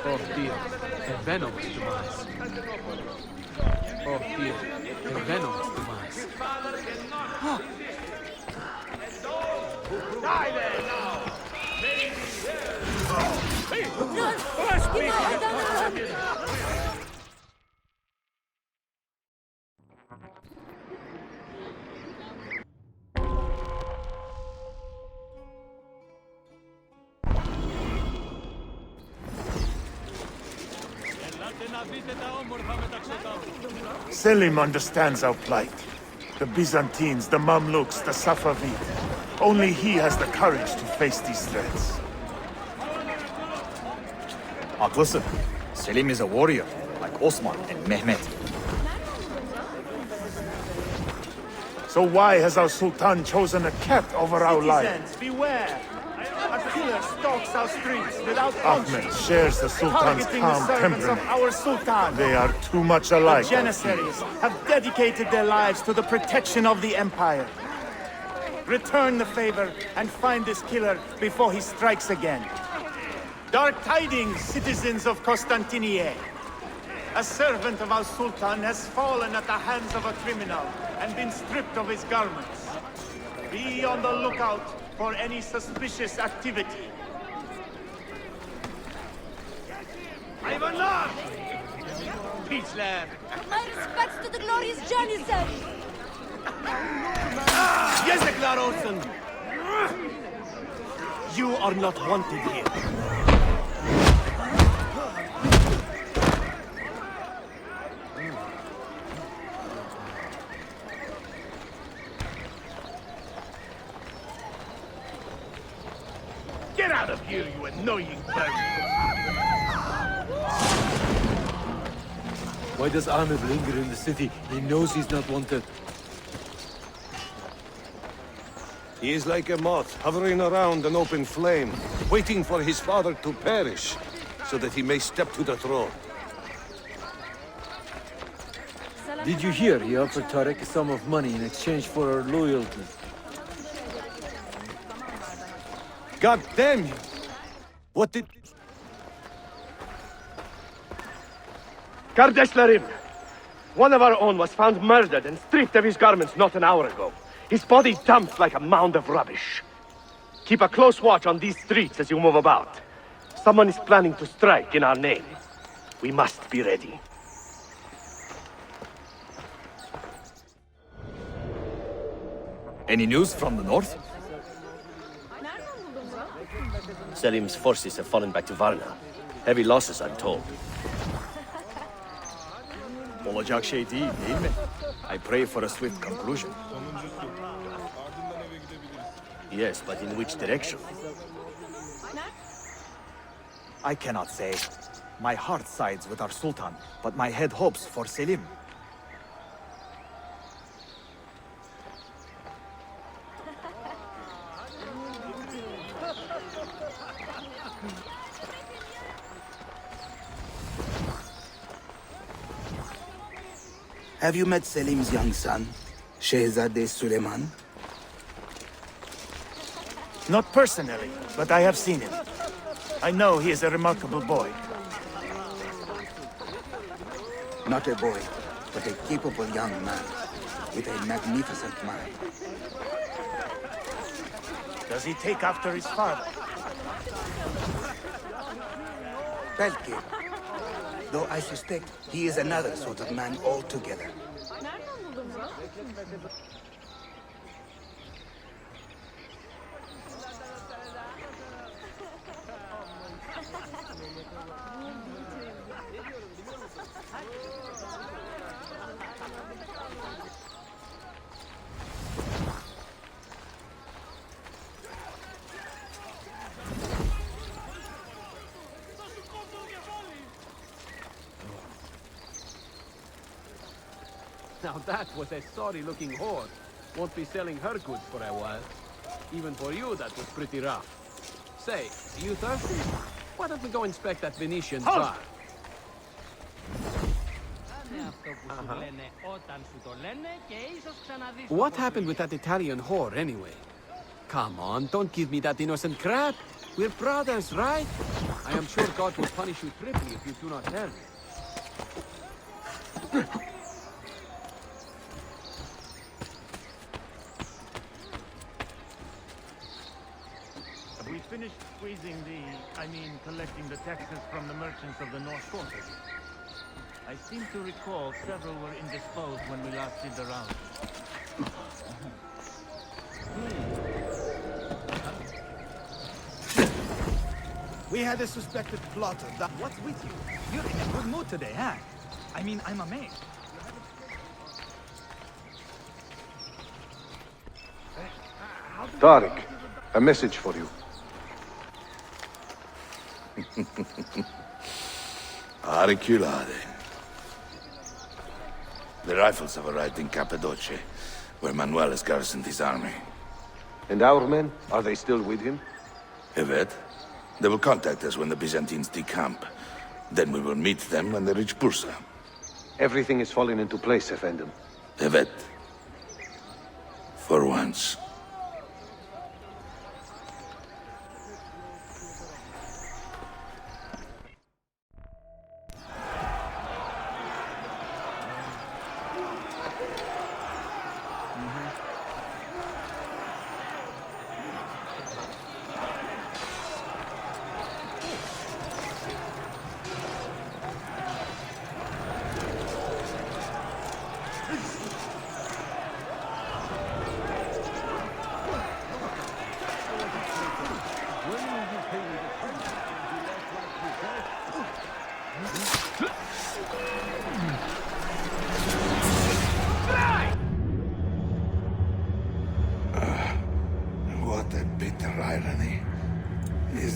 Oh dear, a venomous device. Oh dear, a venomous device. Die there now! Selim understands our plight. The Byzantines, the Mamluks, the Safavid. Only he has the courage to face these threats. Haklısın. Selim is a warrior, like Osman and Mehmet. So why has our Sultan chosen a cat over our life? Citizens, beware! A killer stalks our streets without Ahmed conscience, shares the Sultan's targeting calm the servants of temperament. our Sultan. They are too much alike. The Janissaries have dedicated their lives to the protection of the Empire. Return the favor and find this killer before he strikes again. Dark tidings, citizens of Constantinople. A servant of our Sultan has fallen at the hands of a criminal and been stripped of his garments. Be on the lookout for any suspicious activity. Ivanlar! Peace, lad. My respects to the glorious Janissary! Yazıklar olsun! You are not wanted here. Get out of here, you annoying bird! Why does Ahmed linger in the city? He knows he's not wanted. He is like a moth, hovering around an open flame, waiting for his father to perish, so that he may step to the throne. Did you hear he offered Tarek a sum of money in exchange for our loyalty? God damn you! What did... Kardeşlerim! One of our own was found murdered and stripped of his garments not an hour ago. His body dumped like a mound of rubbish. Keep a close watch on these streets as you move about. Someone is planning to strike in our name. We must be ready. Any news from the north? Selim's forces have fallen back to Varna. Heavy losses, I'm told. Olacak şey değil mi? I pray for a swift conclusion. Yes, but in which direction? I cannot say. My heart sides with our Sultan, but my head hopes for Selim. Have you met Selim's young son, Shehzade Suleiman? Not personally, but I have seen him. I know he is a remarkable boy. Not a boy, but a capable young man with a magnificent mind. Does he take after his father? Belki. Though I suspect he is another sort of man altogether. Now that was a sorry-looking whore. Won't be selling her goods for a while. Even for you, that was pretty rough. Say, you thirsty? Why don't we go inspect that Venetian bar? What happened with that Italian whore, anyway? Come on, don't give me that innocent crap. We're brothers, right? I am sure God will punish you triply if you do not tell me. Have we finished squeezing collecting the taxes from the merchants of the North Quarter? I seem to recall several were indisposed when we last did the round. We had a suspected plotter. What's with you? You're in a good mood today, huh? I mean, I'm amazed. Tariq, a message for you. Auriculade. The rifles have arrived in Cappadocia, where Manuel has garrisoned his army. And our men, are they still with him? Evet. They will contact us when the Byzantines decamp. Then we will meet them when they reach Bursa. Everything is falling into place, Effendim. Evet. For once.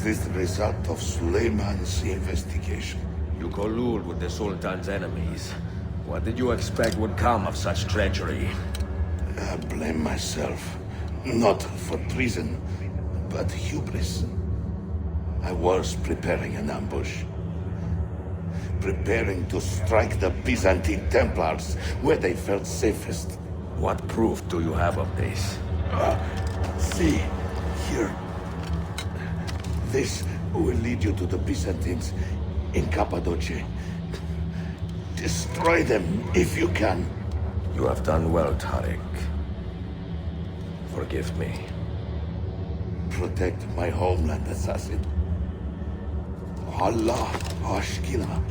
this the result of Suleiman's investigation? You collude with the Sultan's enemies. What did you expect would come of such treachery? I blame myself. Not for treason, but hubris. I was preparing an ambush. Preparing to strike the Byzantine Templars where they felt safest. What proof do you have of this? See, here. This will lead you to the Byzantines in Cappadocia. Destroy them if you can. You have done well, Tariq. Forgive me. Protect my homeland, assassin. Allah Ashkina.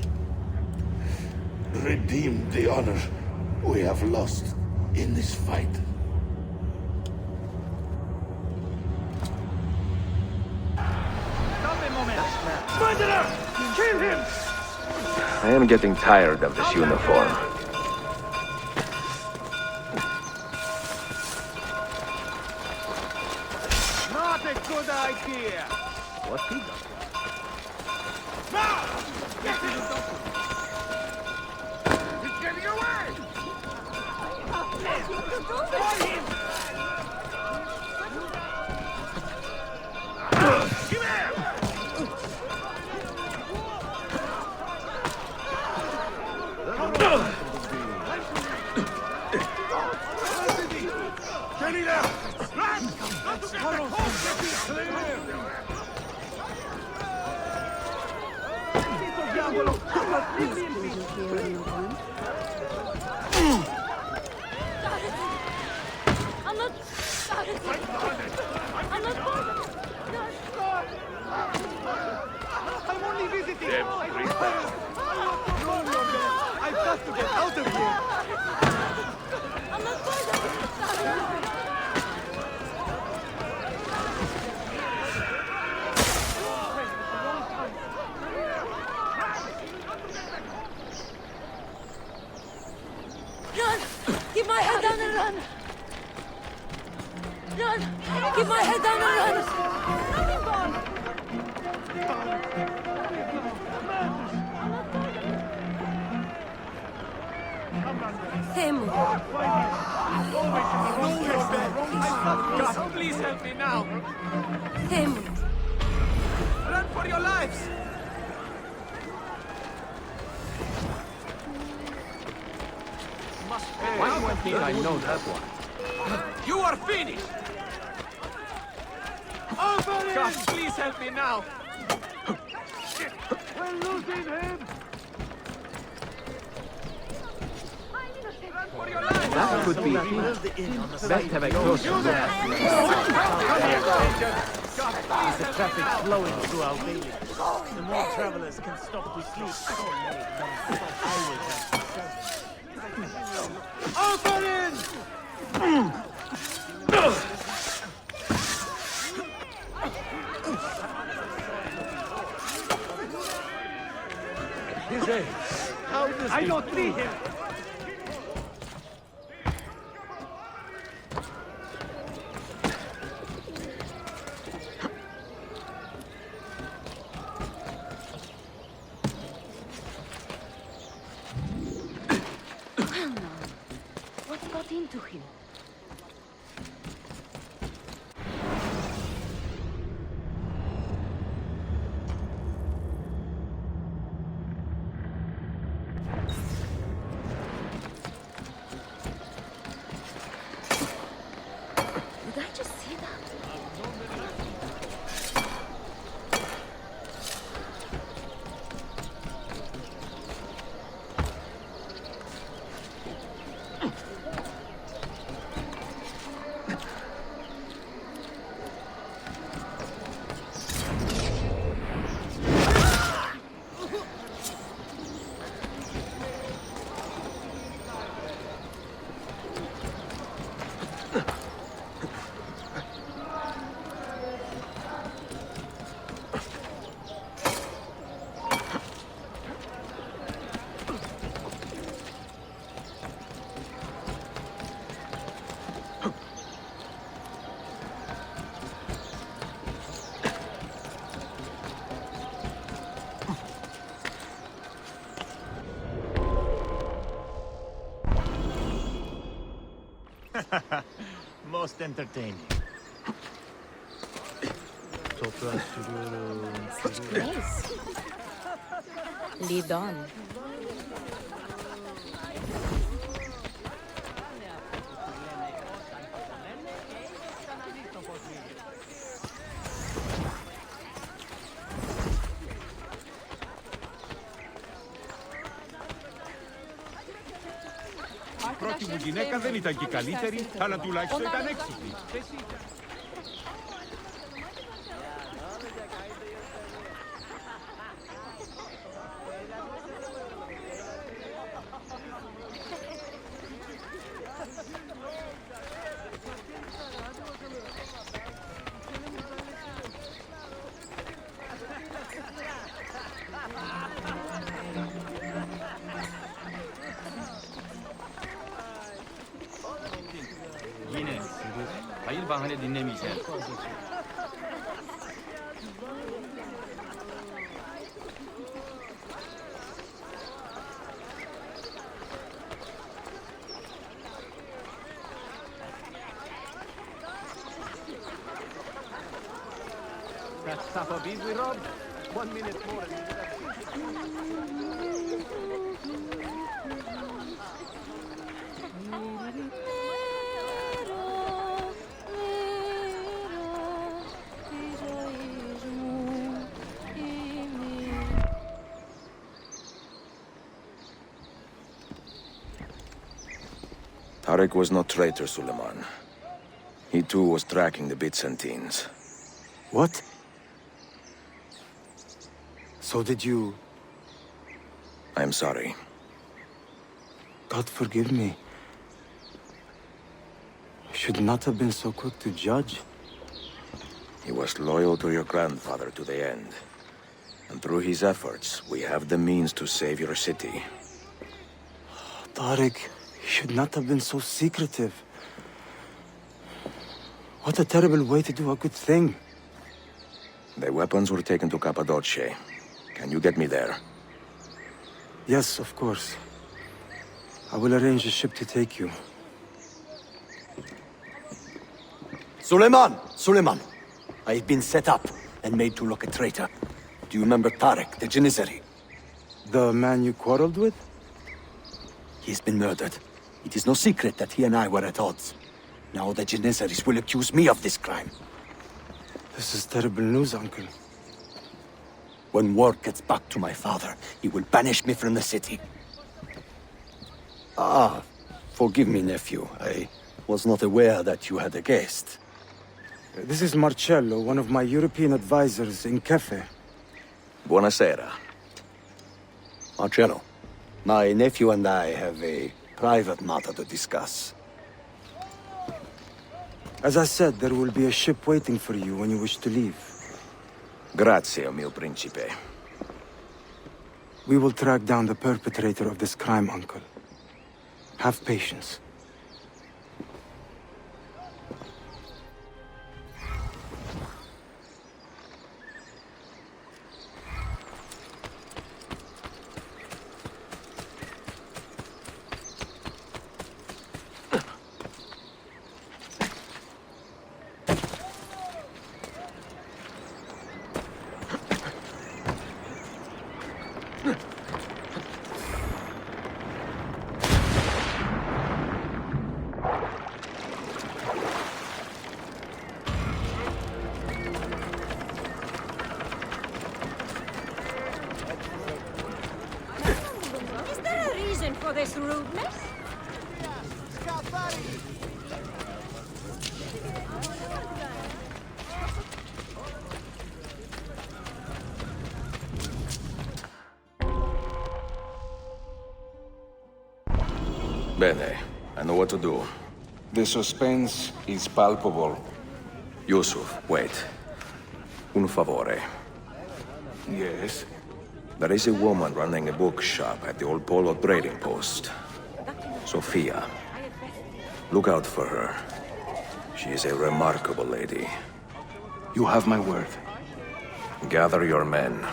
Redeem the honor we have lost in this fight. Stop a moment! Murderer! Kill him! I am getting tired of this uniform. Not a good idea! What he does? Now! Get him! He's getting away! Destroy him! Come here! Get it out! Run! Not to get the coast! Clear! I'm not... I'm not... I'm only visiting! I've got to get out of here! I'm not bothered! Run! Keep my head down and run! Run! Keep my head down and run! Nothing gone! Him! God, please help me now! Him! Run for your lives! Why do I think I know that one? You are finished! God, please help me now! We're losing him! Run for your life! That could be best have a closer look. Is the traffic flowing through our village? The more travelers can stop to sleep, the more I will have to serve. Open in! How does I don't see him! What got into him? Did I just see that? Most entertaining. Nice. Lead on. Η πρώτη μου γυναίκα δεν ήταν και καλύτερη, αλλά τουλάχιστον ήταν έξυπνη. Yine hayır bahane dinlemeyeceğim. That Safavid we robbed? 1 minute more and we would have... Tarek was no traitor, Suleiman. He too was tracking the Byzantines. What? So did you... I'm sorry. God forgive me. I should not have been so quick to judge. He was loyal to your grandfather to the end. And through his efforts, we have the means to save your city. Tariq, you should not have been so secretive. What a terrible way to do a good thing. The weapons were taken to Cappadocia. Can you get me there? Yes, of course. I will arrange a ship to take you. Suleiman! Suleiman! I've been set up and made to look a traitor. Do you remember Tarek, the Janissary? The man you quarreled with? He's been murdered. It is no secret that he and I were at odds. Now the Janissaries will accuse me of this crime. This is terrible news, Uncle. When word gets back to my father, he will banish me from the city. Ah, forgive me, nephew. I was not aware that you had a guest. This is Marcello, one of my European advisors in Cafe. Buonasera. Marcello, my nephew and I have a private matter to discuss. As I said, there will be a ship waiting for you when you wish to leave. Grazie, mio principe. We will track down the perpetrator of this crime, Uncle. Have patience. Is there a reason for this rudeness? Bene, I know what to do. The suspense is palpable. Yusuf, wait. Un favore. Yes? There is a woman running a bookshop at the old Polo trading post. Sophia. Look out for her. She is a remarkable lady. You have my word. Gather your men.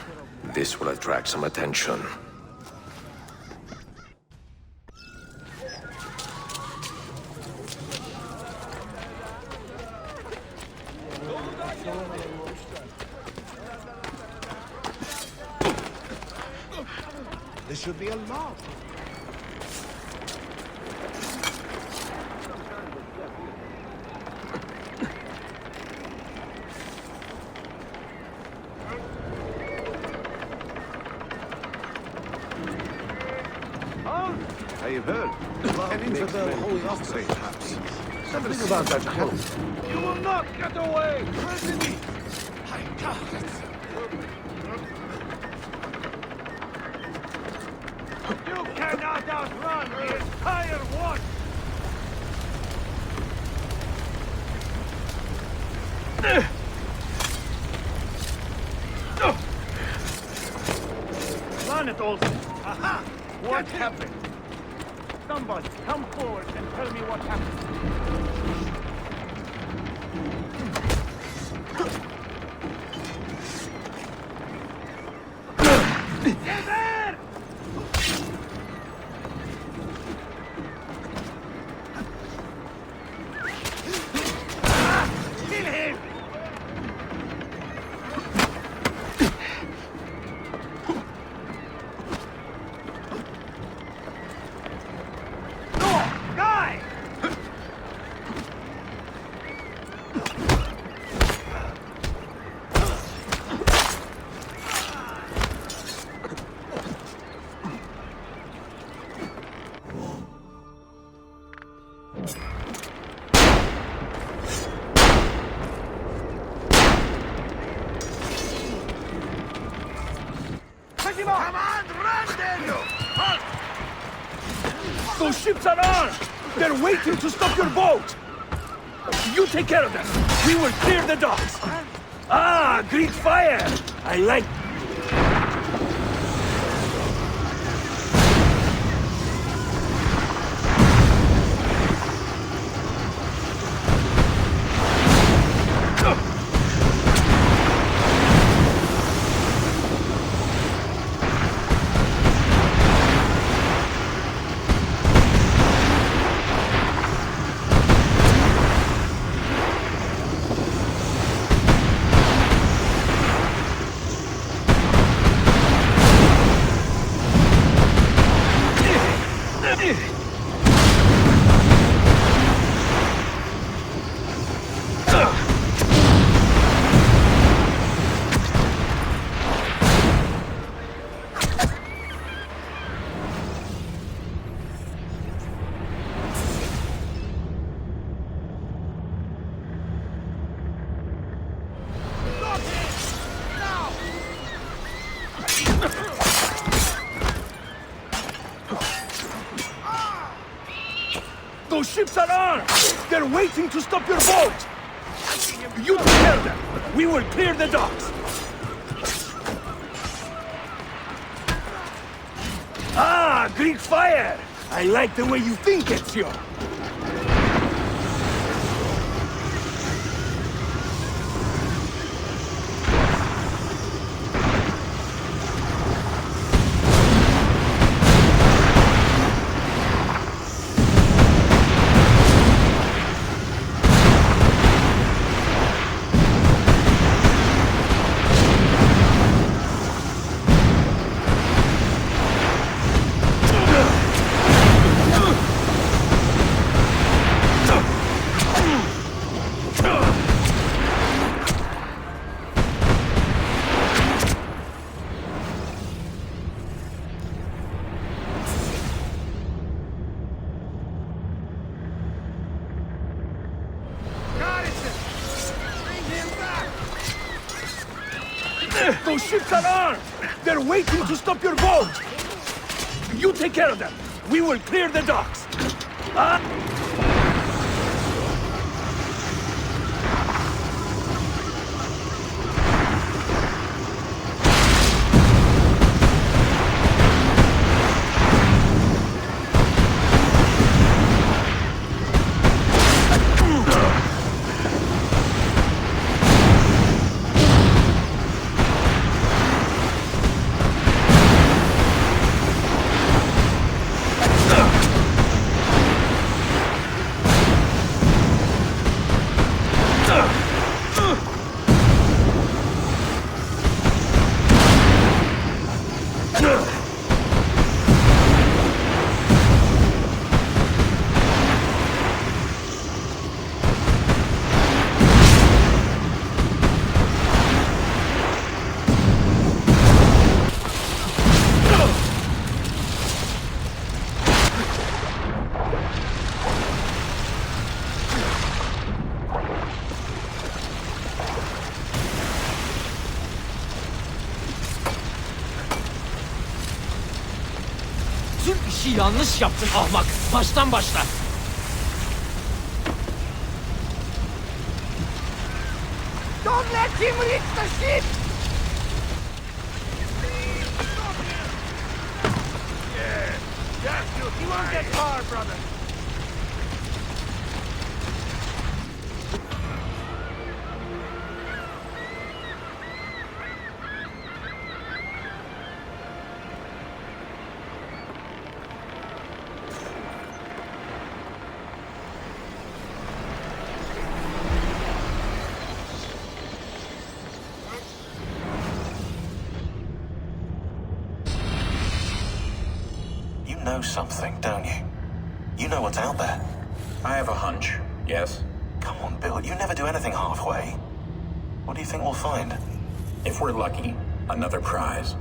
This will attract some attention. should be a law. I've heard. An infidel holy officer, perhaps. Something about that cloak. You will not get away! Ready! You cannot outrun the entire watch! Run it, Olsen! Aha! What happened? Somebody, come forward and tell me what happened. Get there! Kill him! Guy! Pick him up! Come on, run, Daniel! Those ships are armed! They're waiting to stop your boat! You take care of them! We will clear the docks! Ah, Greek fire! I like... Those ships are armed! They're waiting to stop your boat! You take care of them! We will clear the docks! Ah, Greek fire! I like the way you think, Ezio! Those ships are armed! They're waiting to stop your boat! You take care of them! We will clear the docks! Ah! işi yanlış yaptın ahmak. Baştan başla. Don't let him reach the ship! Yeah, just you. He won't get far, brother. You know something, don't you? You know what's out there. I have a hunch, yes? Come on, Bill, you never do anything halfway. What do you think we'll find? If we're lucky, another prize.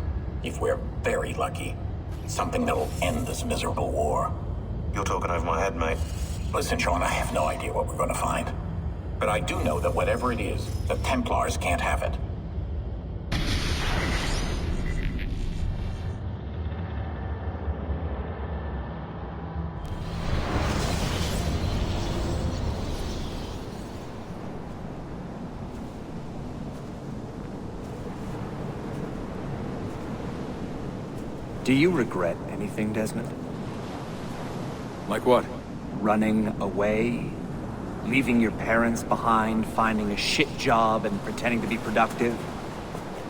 If we're very lucky, something that'll end this miserable war. You're talking over my head, mate. Listen, Sean, I have no idea what we're going to find. But I do know that whatever it is, the Templars can't have it. Do you regret anything, Desmond? Like what? Running away? Leaving your parents behind, finding a shit job and pretending to be productive?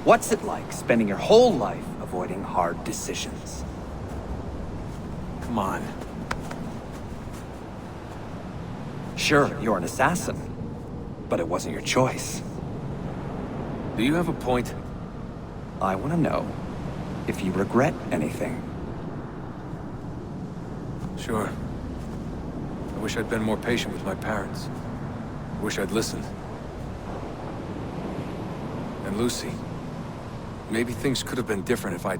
What's it like spending your whole life avoiding hard decisions? Come on. Sure, you're an assassin, but it wasn't your choice. Do you have a point? I want to know if you regret anything. Sure. I wish I'd been more patient with my parents. I wish I'd listened. And Lucy. Maybe things could have been different if I'd...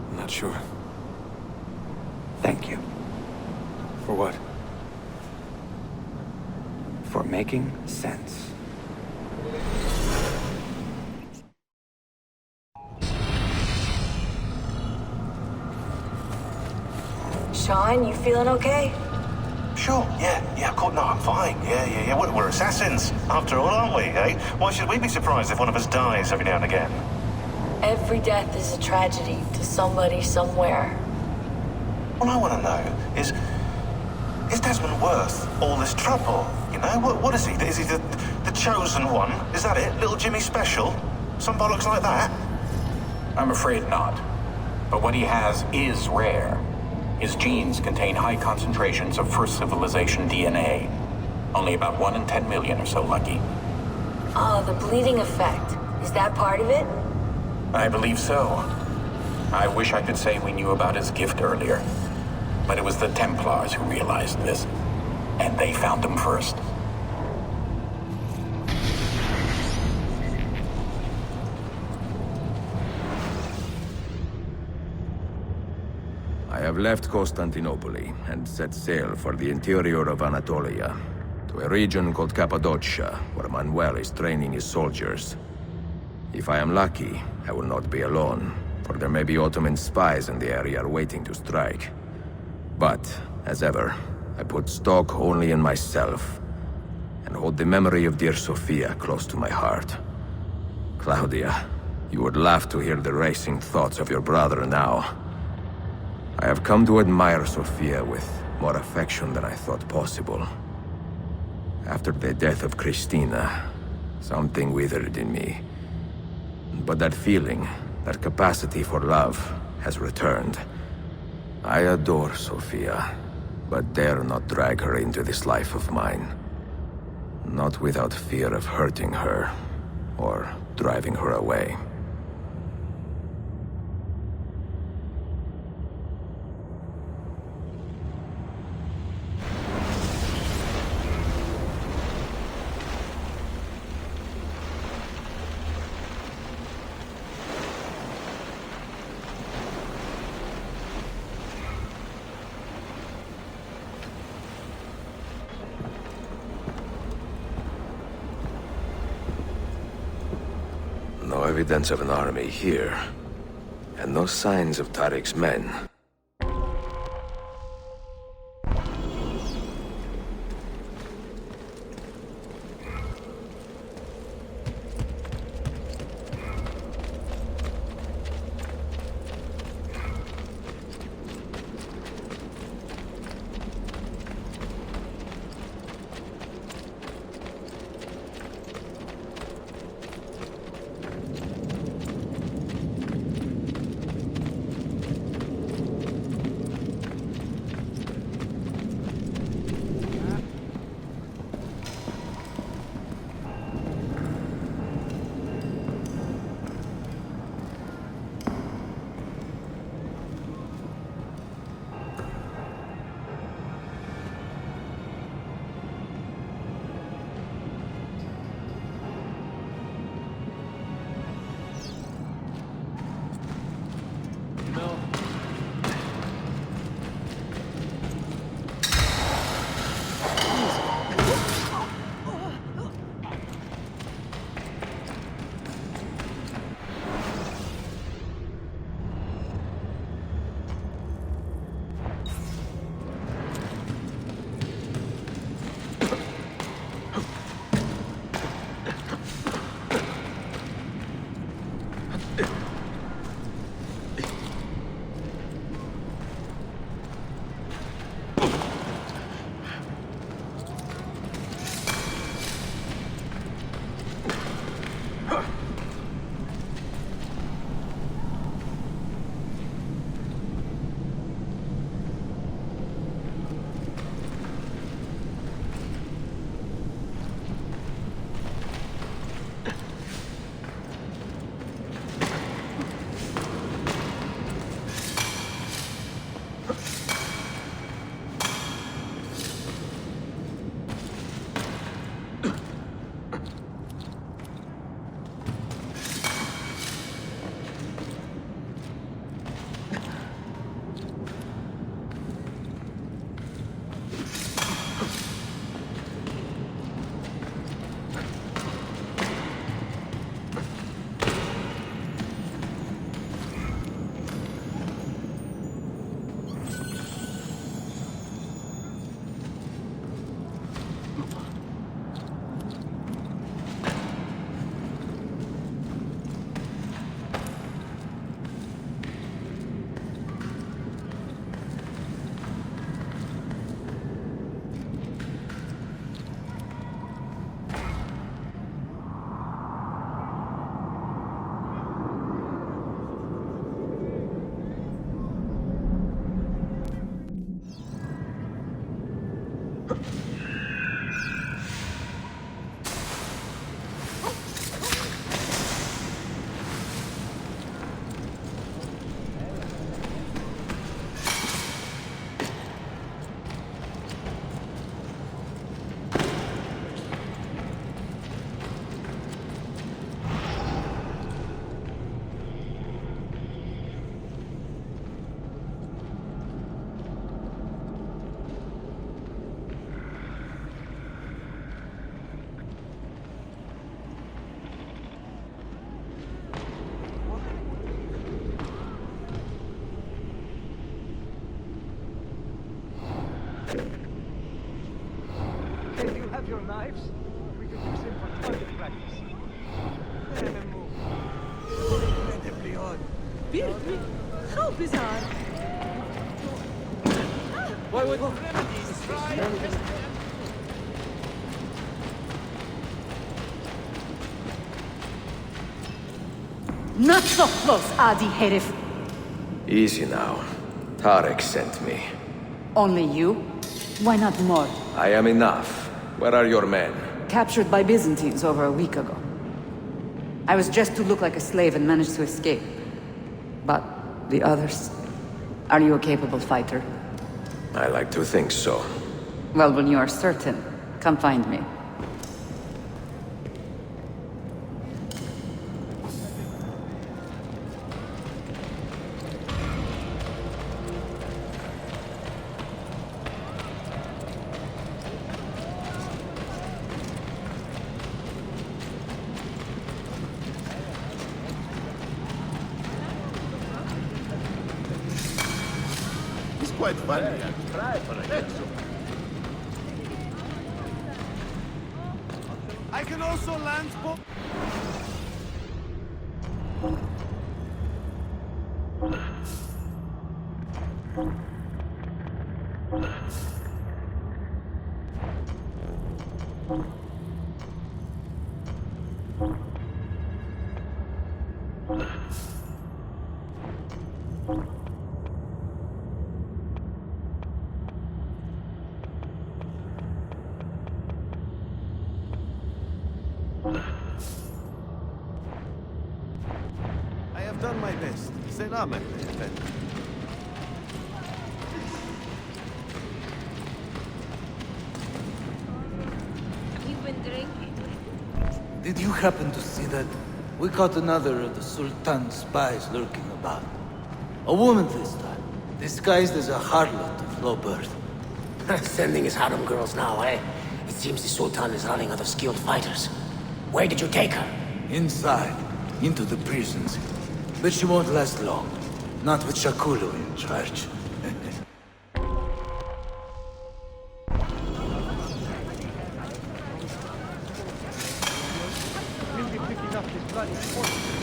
I'm not sure. Thank you. For what? For making sense. Sean, you feeling okay? Sure, yeah, of course, no, I'm fine. Yeah, we're assassins, after all, aren't we, eh? Why should we be surprised if one of us dies every now and again? Every death is a tragedy to somebody somewhere. What I want to know is Desmond worth all this trouble? You know, what is he? Is he the chosen one? Is that it? Little Jimmy Special? Some bollocks like that? I'm afraid not. But what he has is rare. His genes contain high concentrations of First Civilization DNA. Only about 1 in 10 million or so lucky. Oh, the bleeding effect. Is that part of it? I believe so. I wish I could say we knew about his gift earlier. But it was the Templars who realized this. And they found him first. I have left Constantinople and set sail for the interior of Anatolia, to a region called Cappadocia, where Manuel is training his soldiers. If I am lucky, I will not be alone, for there may be Ottoman spies in the area waiting to strike. But, as ever, I put stock only in myself, and hold the memory of dear Sophia close to my heart. Claudia, you would laugh to hear the racing thoughts of your brother now. I have come to admire Sophia with more affection than I thought possible. After the death of Christina, something withered in me. But that feeling, that capacity for love, has returned. I adore Sophia, but dare not drag her into this life of mine. Not without fear of hurting her, or driving her away. No evidence of an army here, and no signs of Tariq's men. Hey, you have your knives? We could use them for target practice. Incredibly odd. Really? How bizarre. Why would remedies try and test Not so close, Adi Herif. Easy now. Tarek sent me. Only you? Why not more? I am enough. Where are your men? Captured by Byzantines over a week ago. I was just to look like a slave and managed to escape. But the others? Are you a capable fighter? I like to think so. Well, when you are certain, come find me. It's quite funny. Ezio. I can also land I have done my best. Selam efendim. You've been drinking. Did you happen to see that? We caught another of the Sultan's spies lurking about. A woman this time, disguised as a harlot of low birth. Sending his harem girls now, eh? It seems the Sultan is running out of skilled fighters. Where did you take her? Inside, into the prisons. But she won't last long. Not with Shakulu in charge. We'll be picking up this bloody force.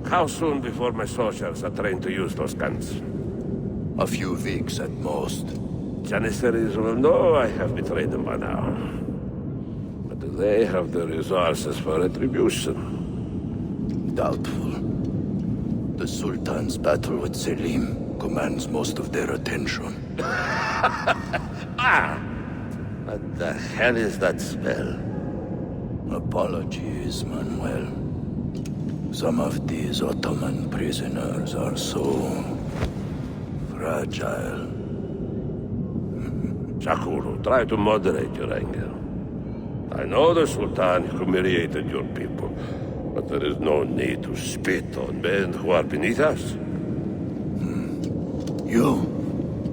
How soon before my soldiers are trained to use those guns? A few weeks at most. Janissaries will know I have betrayed them by now. But do they have the resources for retribution? Doubtful. The Sultan's battle with Selim commands most of their attention. What the hell is that spell? Apologies, Manuel. Some of these Ottoman prisoners are so fragile. Shakuru, try to moderate your anger. I know the Sultan humiliated your people, but there is no need to spit on men who are beneath us. You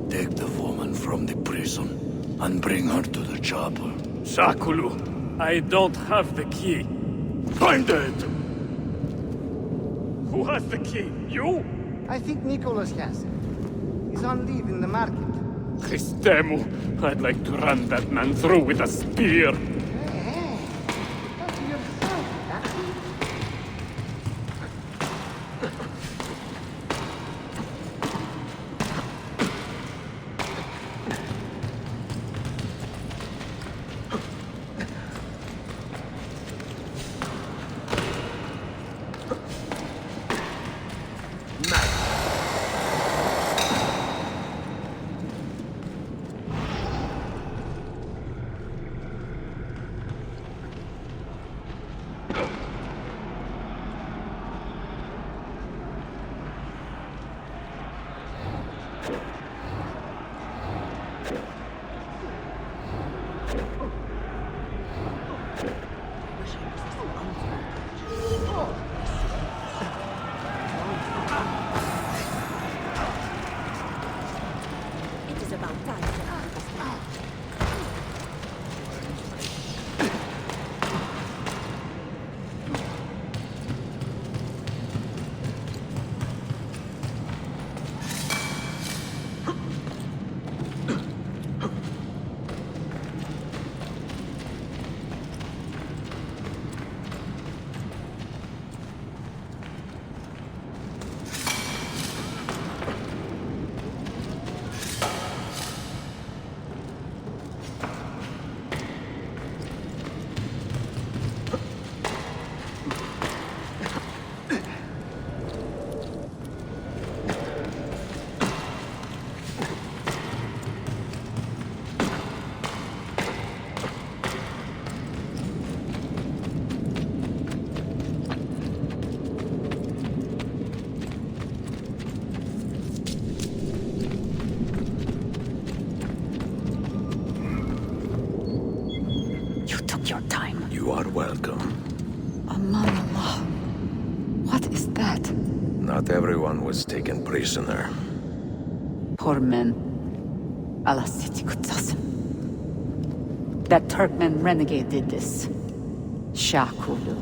take the woman from the prison and bring her to the chapel. Shakulu, I don't have the key. Find it! Who has the key? You? I think Nicholas has it. He's on leave in the market. Christemu, I'd like to run that man through with a spear. waste your time. You are welcome. Aman Allah. What is that? Not everyone was taken prisoner. Poor men. Allah siti kutsasın. That Turkmen renegade did this. Shakulu.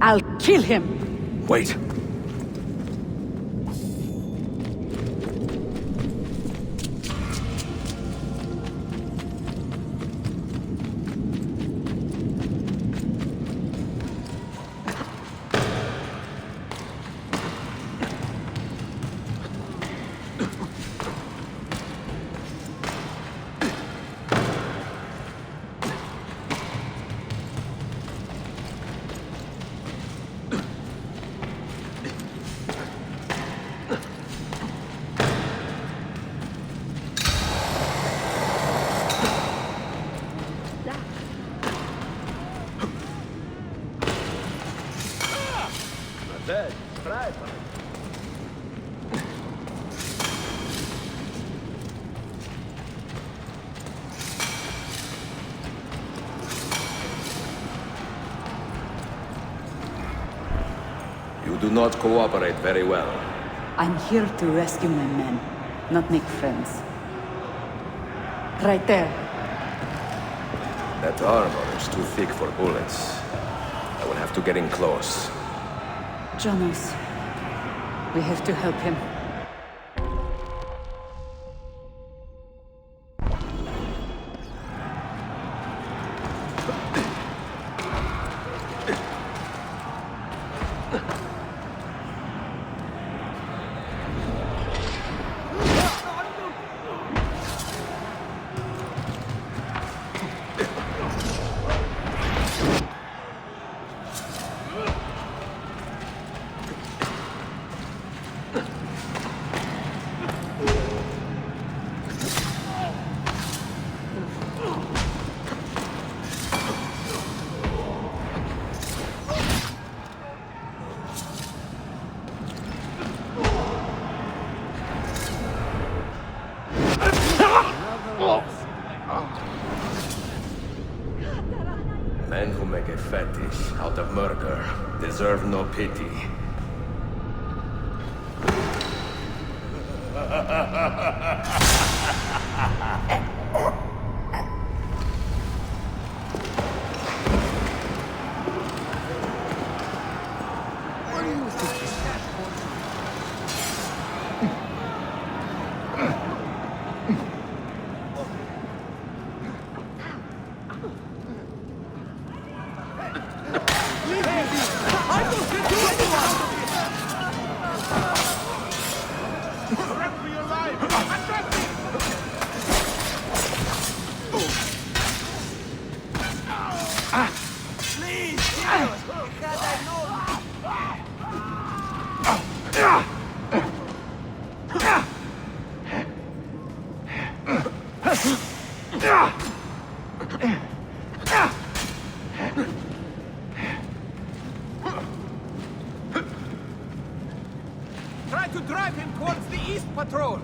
I'll kill him! Wait! You do not cooperate very well. I'm here to rescue my men, not make friends. Right there. That armor is too thick for bullets. I will have to get in close. Jonas, we have to help him. Men who make a fetish out of murder deserve no pity. Try to drive him towards the east patrol.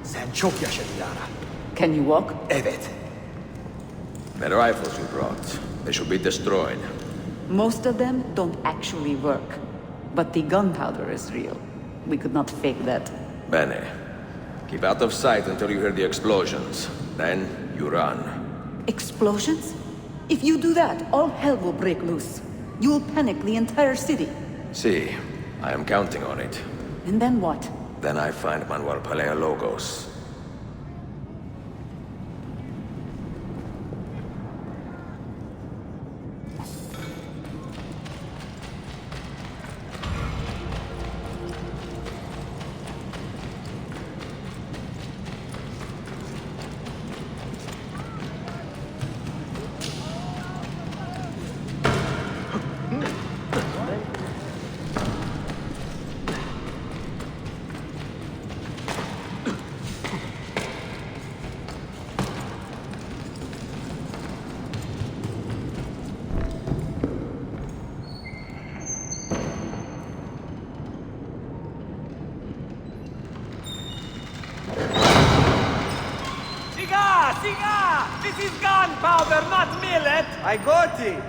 Sen çok yaşadın Yara. Can you walk? Evet. The rifles you brought, they should be destroyed. Most of them don't actually work. But the gunpowder is real. We could not fake that. Bene. Keep out of sight until you hear the explosions. Then you run. Explosions? If you do that, all hell will break loose. You will panic the entire city. See, I am counting on it. And then what? Then I find Manuel Paleologos. Cigar! This is gunpowder, not millet! I got it!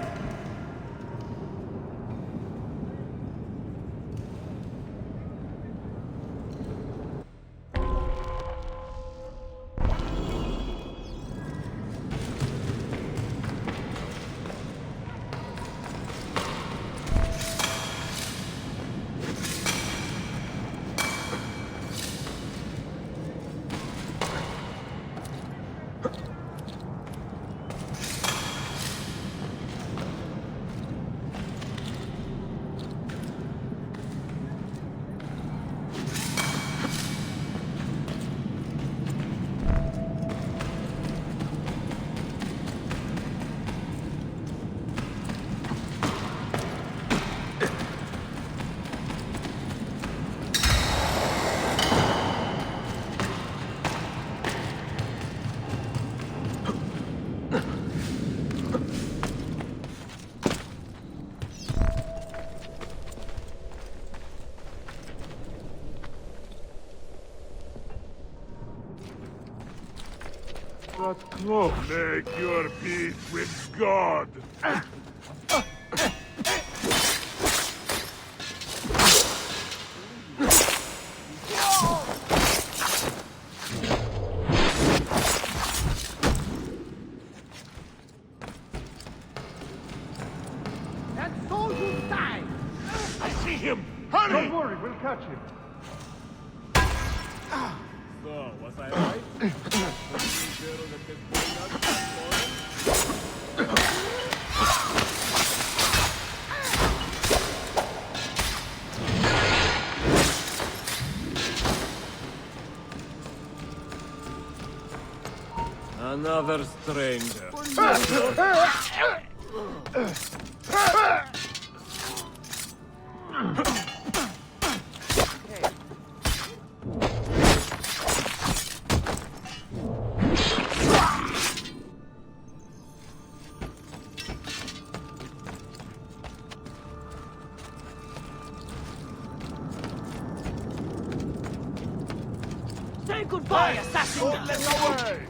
But close. Make your peace with God. And so you die! I see him! Hurry! Don't worry, we'll catch him. So, was I right? Another stranger. Say goodbye, assassin! Don't let away!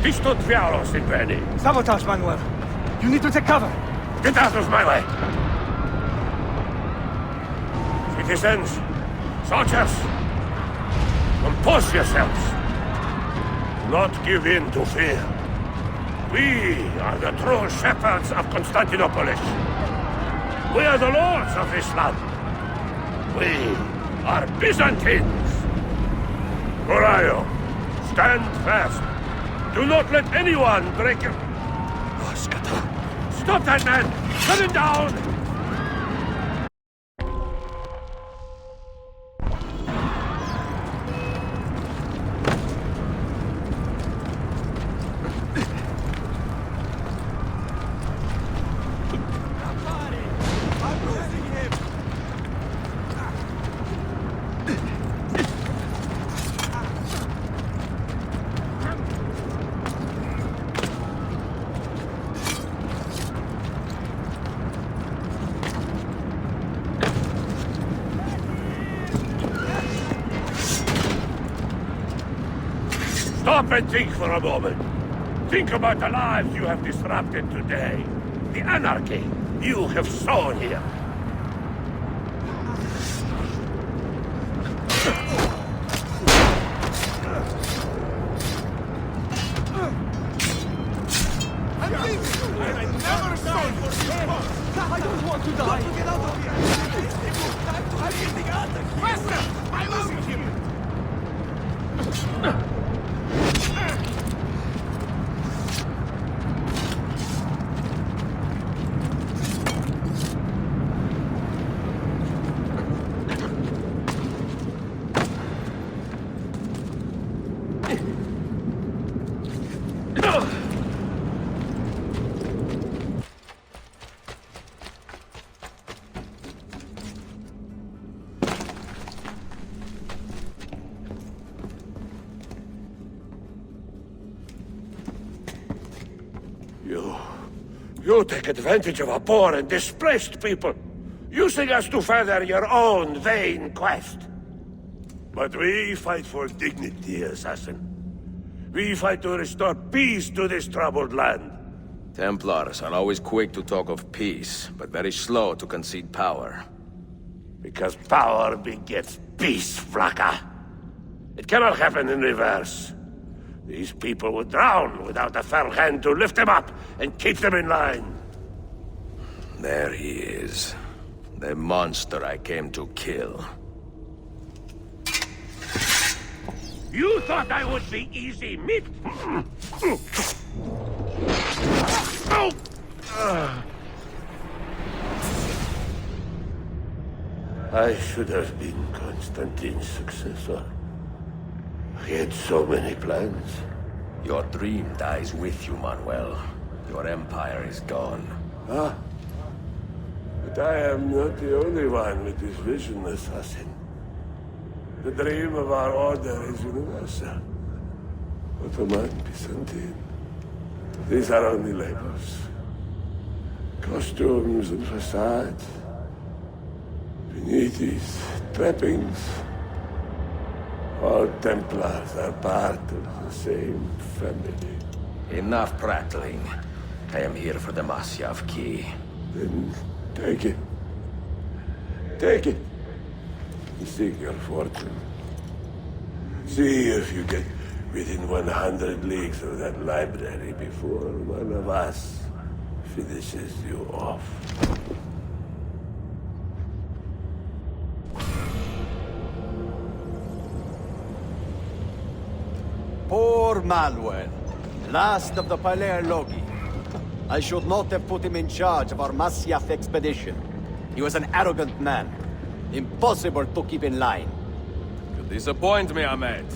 Pisto Tvialos in Benny. Sabotage, Manuel. You need to take cover. Get out of my way! Citizens, soldiers, compose yourselves. Do not give in to fear. We are the true shepherds of Constantinople. We are the lords of this land. We are Byzantines. Gorion, stand fast. Do not let anyone break your... Oh, Skata. Stop that man! Cut him down! Stop and think for a moment. Think about the lives you have disrupted today. The anarchy you have sown here. I don't want to die! Get out of here! I'm getting out of here! Faster! I'm losing him! You take advantage of our poor and displaced people, using us to further your own vain quest. But we fight for dignity, assassin. We fight to restore peace to this troubled land. Templars are always quick to talk of peace, but very slow to concede power. Because power begets peace, Flaka. It cannot happen in reverse. These people would drown without a fair hand to lift them up and keep them in line. There he is. The monster I came to kill. You thought I would be easy meat? I should have been Constantine's successor. He had so many plans. Your dream dies with you, Manuel. Your empire is gone. Ah. But I am not the only one with this vision, assassin. The dream of our order is universal. Ottoman, Byzantine. These are only labels. Costumes and facades. Beneath these trappings, all Templars are part of the same family. Enough prattling. I am here for the Masyav key. Then take it. Take it. And seek your fortune. See if you get within 100 leagues of that library before one of us finishes you off. Poor Manuel, last of the Paleologi. I should not have put him in charge of our Masyaf expedition. He was an arrogant man. Impossible to keep in line. You disappoint me, Ahmed.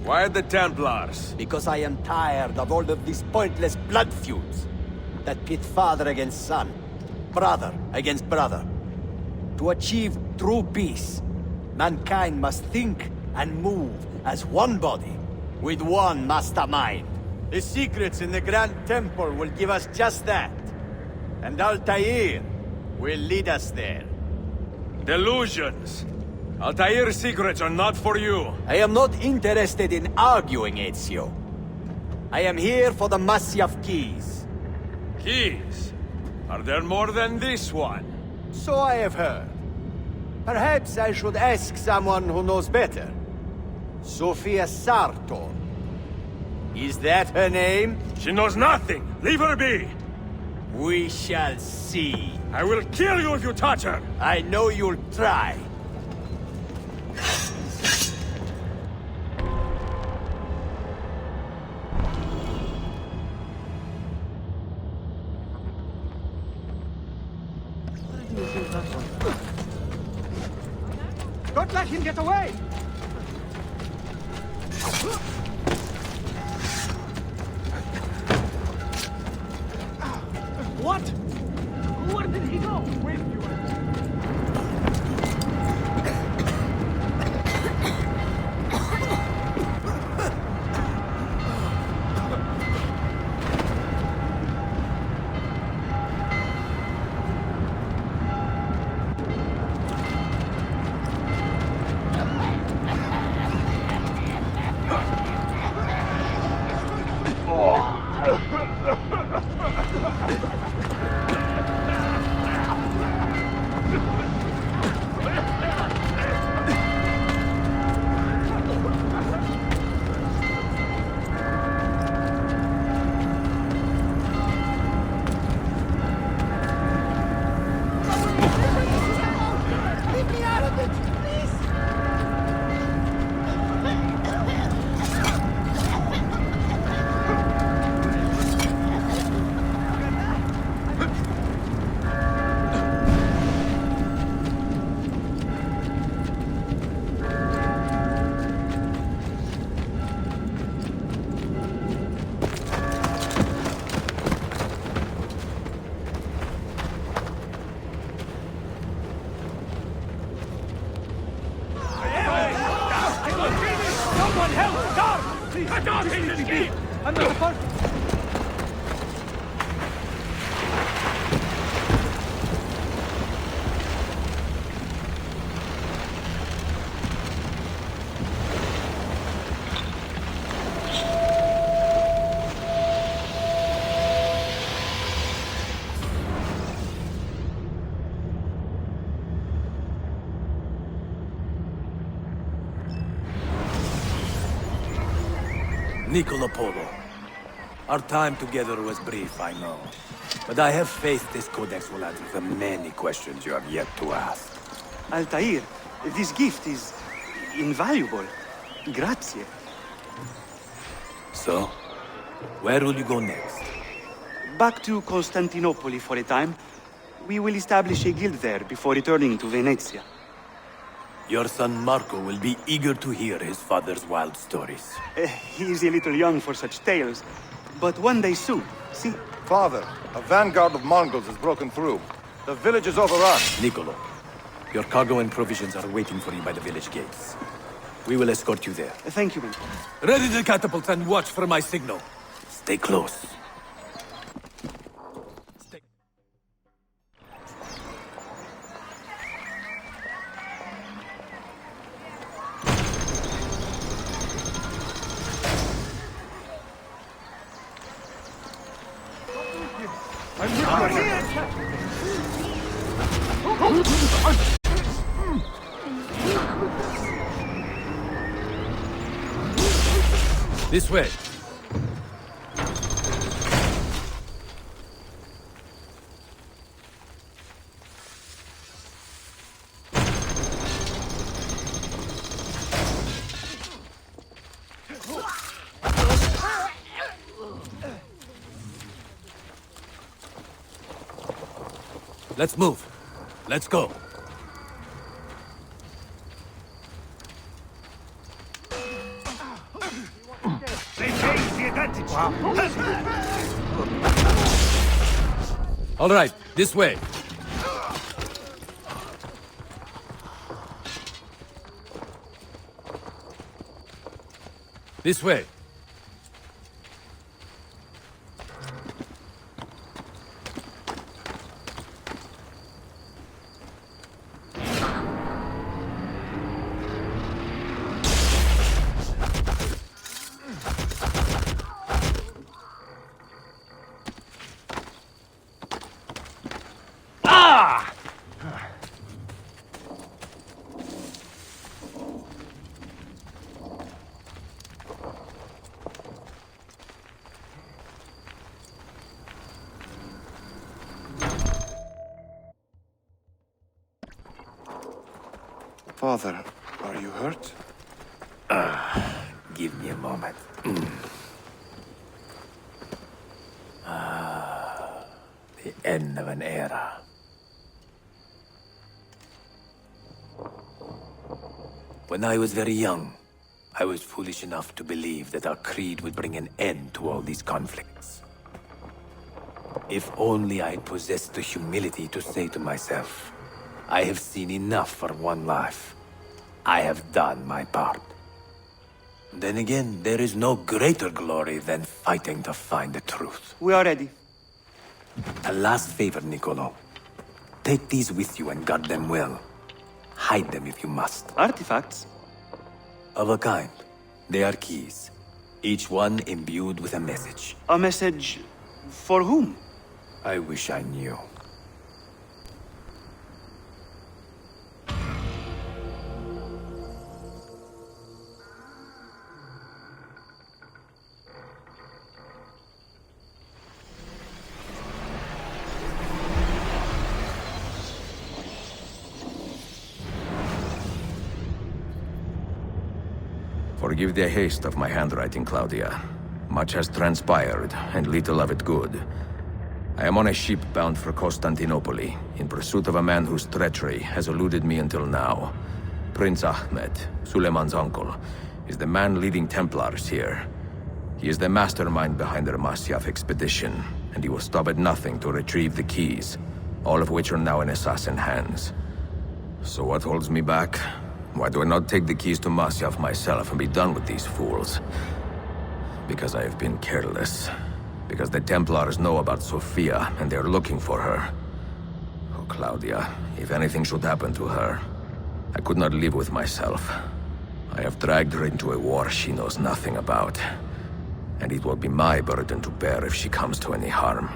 Why the Templars? Because I am tired of all of these pointless blood feuds that pit father against son, brother against brother. To achieve true peace, mankind must think and move as one body, with one mastermind. The secrets in the Grand Temple will give us just that. And Altair will lead us there. Delusions! Altair's secrets are not for you. I am not interested in arguing, Ezio. I am here for the Masyaf keys. Keys? Are there more than this one? So I have heard. Perhaps I should ask someone who knows better. Sofia Sartor. Is that her name? She knows nothing! Leave her be! We shall see. I will kill you if you touch her! I know you'll try. Don't let him get away! What? Where did he go? Wait, you Cut off his escape! I'm not a part. Niccolo Polo. Our time together was brief, I know. But I have faith this codex will answer the many questions you have yet to ask. Altair, this gift is invaluable. Grazie. So, where will you go next? Back to Constantinople for a time. We will establish a guild there before returning to Venezia. Your son Marco will be eager to hear his father's wild stories. He is a little young for such tales, but one day soon, see? Father, a vanguard of Mongols has broken through. The village is overrun. Niccolo, your cargo and provisions are waiting for you by the village gates. We will escort you there. Thank you, man. Ready the catapults and watch for my signal. Stay close. This way. Let's move. Let's go. They gained the advantage. All right, this way. This way. Father, are you hurt? Give me a moment. The end of an era. When I was very young, I was foolish enough to believe that our creed would bring an end to all these conflicts. If only I had possessed the humility to say to myself, I have seen enough for one life. I have done my part. Then again, there is no greater glory than fighting to find the truth. We are ready. A last favor, Niccolo. Take these with you and guard them well. Hide them if you must. Artifacts? Of a kind. They are keys. Each one imbued with a message. A message for whom? I wish I knew. Forgive the haste of my handwriting, Claudia. Much has transpired, and little of it good. I am on a ship bound for Constantinople, in pursuit of a man whose treachery has eluded me until now. Prince Ahmed, Suleiman's uncle, is the man leading Templars here. He is the mastermind behind the Masyaf expedition, and he will stop at nothing to retrieve the keys, all of which are now in assassin hands. So what holds me back? Why do I not take the keys to Masyaf myself and be done with these fools? Because I have been careless. Because the Templars know about Sophia, and they're looking for her. Oh, Claudia, if anything should happen to her, I could not live with myself. I have dragged her into a war she knows nothing about. And it will be my burden to bear if she comes to any harm.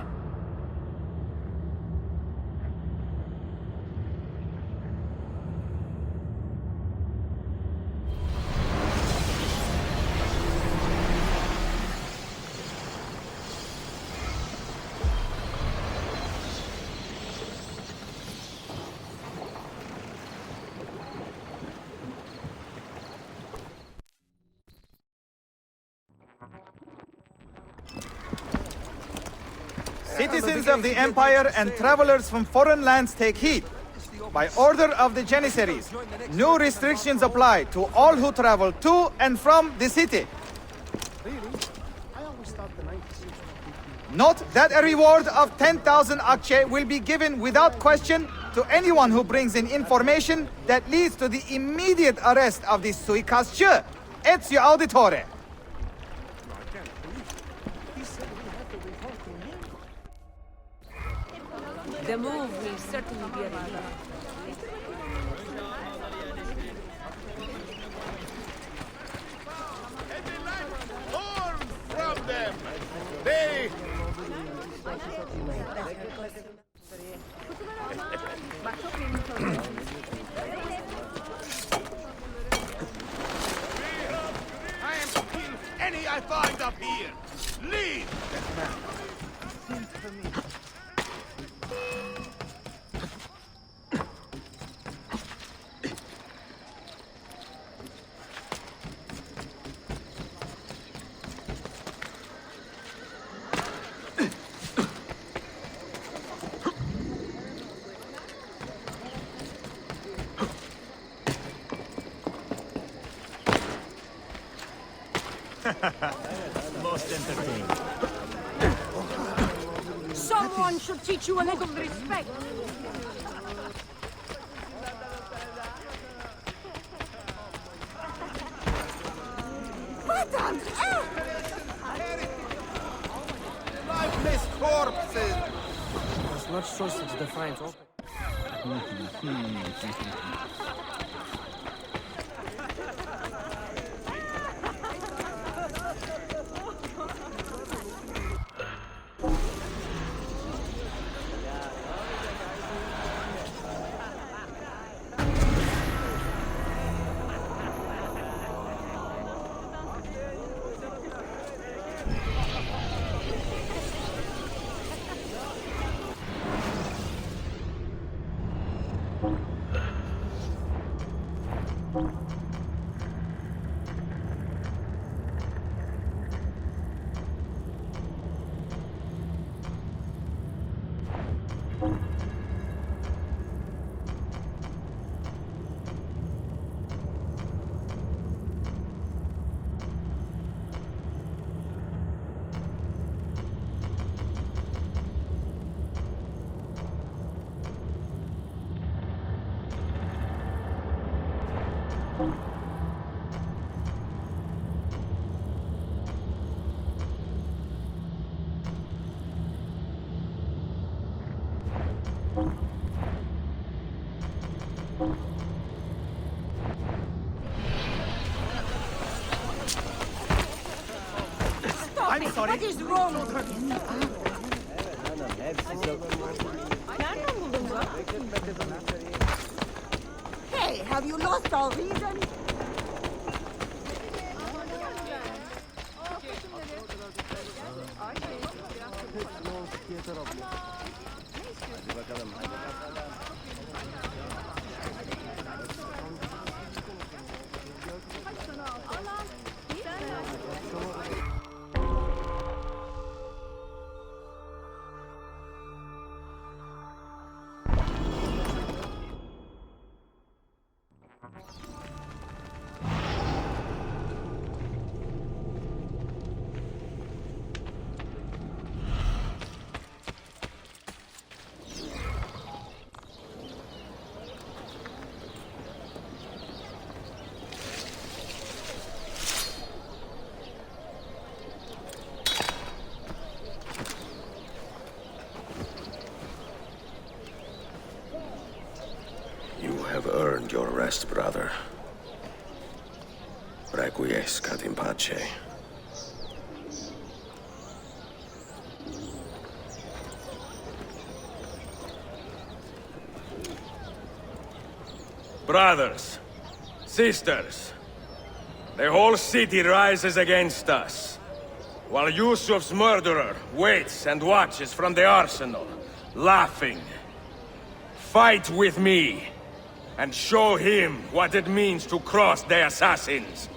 Citizens of the Empire and travelers from foreign lands take heed. By order of the Janissaries, new restrictions apply to all who travel to and from the city. Note that a reward of 10,000 akçe will be given without question to anyone who brings in information that leads to the immediate arrest of the suikastçı, Ezio Auditore. The move will certainly be a relief. From them! They... I am to kill any I find up here! Leave! Most entertaining. Someone should teach you a little respect. What on earth? Lifeless corpses! There's much choice to define. I'm sorry. What is wrong? Hey, have you lost all reason? father. Requiescat in pace. Brothers, sisters, the whole city rises against us, while Yusuf's murderer waits and watches from the arsenal, laughing. Fight with me, and show him what it means to cross the assassins.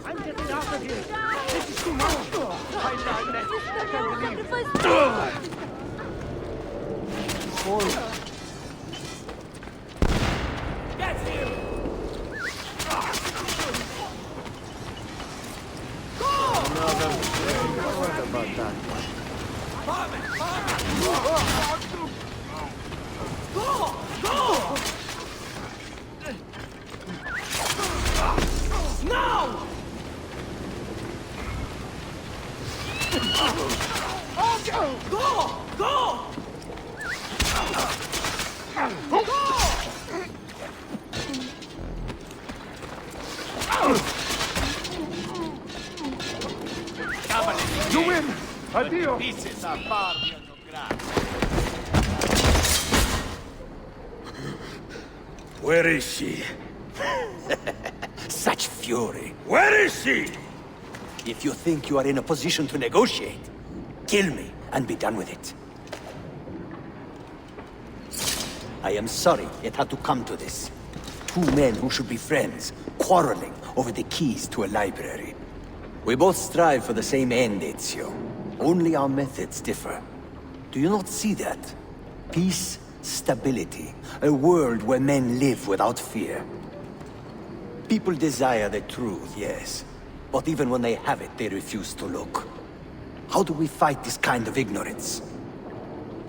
I'm getting out of here! This is too much! I can't believe it! Get him! About that. Go! Now! Go! You win! Addio! Pieces are far beyond your grasp. Where is she? Such fury. Where is she? If you think you are in a position to negotiate, kill me and be done with it. I am sorry it had to come to this. Two men who should be friends, quarreling over the keys to a library. We both strive for the same end, Ezio. Only our methods differ. Do you not see that? Peace, stability, a world where men live without fear. People desire the truth, yes. But even when they have it, they refuse to look. How do we fight this kind of ignorance?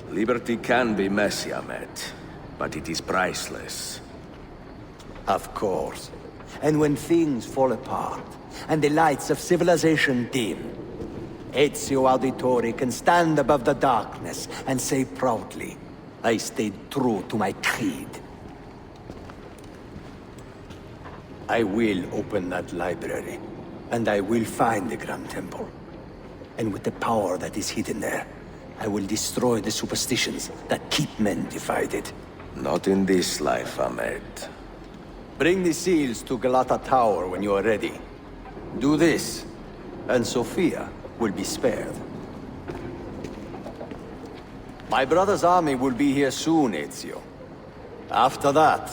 Liberty can be messy, Ahmed, but it is priceless. Of course. And when things fall apart, and the lights of civilization dim, Ezio Auditore can stand above the darkness and say proudly, I stayed true to my creed. I will open that library, and I will find the Grand Temple. And with the power that is hidden there, I will destroy the superstitions that keep men divided. Not in this life, Ahmed. Bring the seals to Galata Tower when you are ready. Do this, and Sophia will be spared. My brother's army will be here soon, Ezio. After that,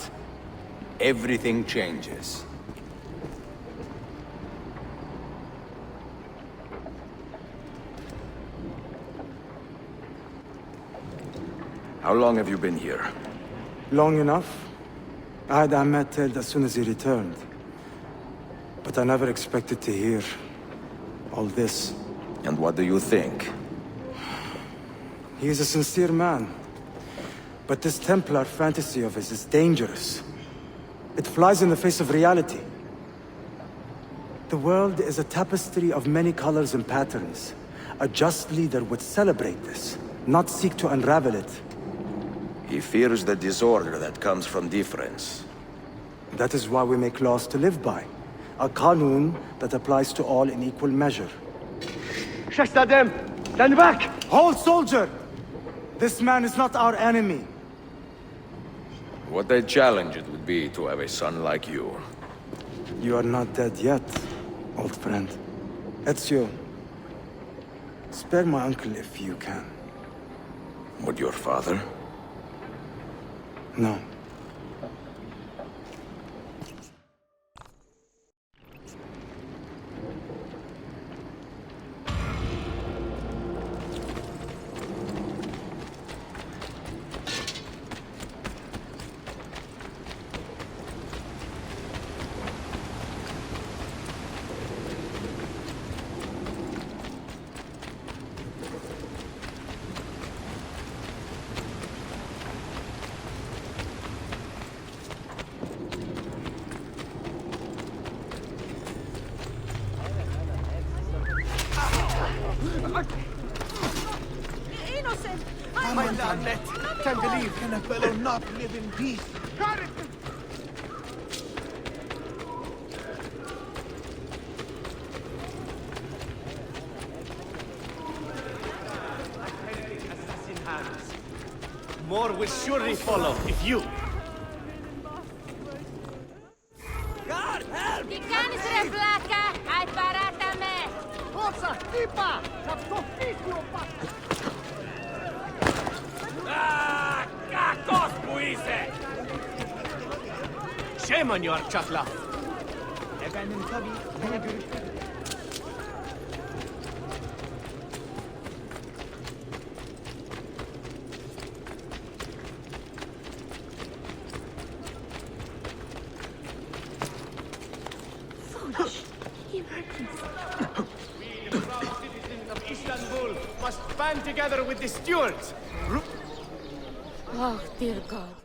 everything changes. How long have you been here? Long enough. I had Ahmed killed as soon as he returned. But I never expected to hear all this. And what do you think? He is a sincere man. But this Templar fantasy of his is dangerous. It flies in the face of reality. The world is a tapestry of many colors and patterns. A just leader would celebrate this, not seek to unravel it. He fears the disorder that comes from difference. That is why we make laws to live by. A qanun that applies to all in equal measure. Shastadem! Stand back! Hold, soldier! This man is not our enemy. What a challenge it would be to have a son like you. You are not dead yet, old friend. Ezio, spare my uncle if you can. Would your father? No. My Annette! Can't believe, can a fellow not live in peace? More will surely follow if you... God help! Ti canistre placa, hai parato a me! Forza, tipa! C'ha Ah, kakos puise! Shame on your chakla! Efendim tabii. Istanbul must band together with the stewards. Oh, dear God.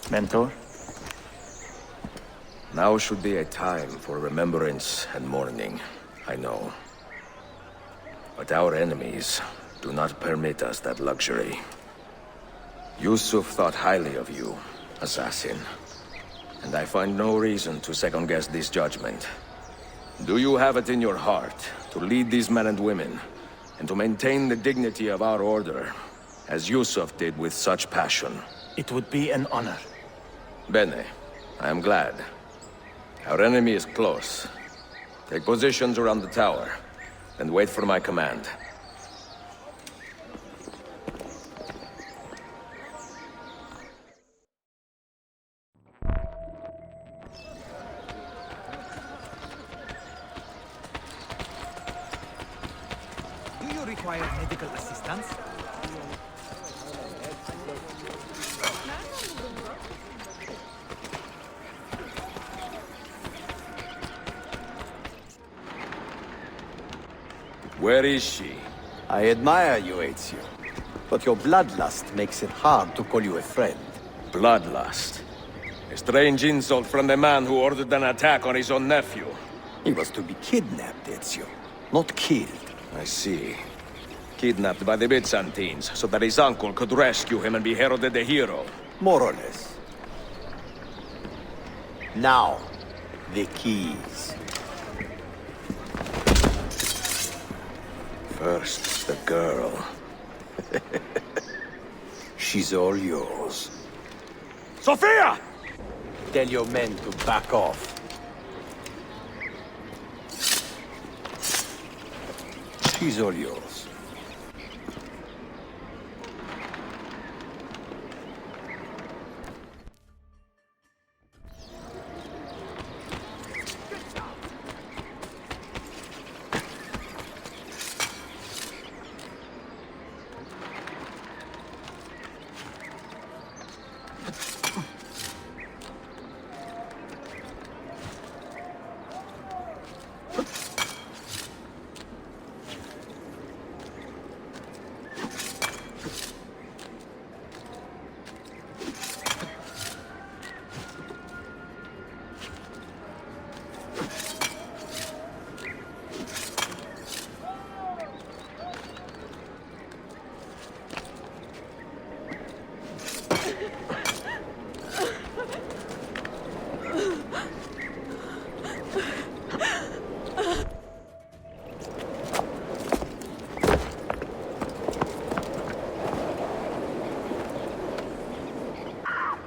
Mentor? Now should be a time for remembrance and mourning, I know. But our enemies do not permit us that luxury. Yusuf thought highly of you, assassin. And I find no reason to second-guess this judgment. Do you have it in your heart to lead these men and women, and to maintain the dignity of our order, as Yusuf did with such passion? It would be an honor. Bene. I am glad. Our enemy is close. Take positions around the tower, and wait for my command. Do you require medical assistance? Where is she? I admire you, Ezio. But your bloodlust makes it hard to call you a friend. Bloodlust? A strange insult from the man who ordered an attack on his own nephew. He was to be kidnapped, Ezio, not killed. I see. Kidnapped by the Byzantines, so that his uncle could rescue him and be heralded a hero. More or less. Now, the keys. First, the girl. She's all yours. Sophia! Tell your men to back off. She's all yours.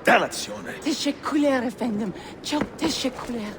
Delazione. تشكلر يا فندم. çok teşekkürler.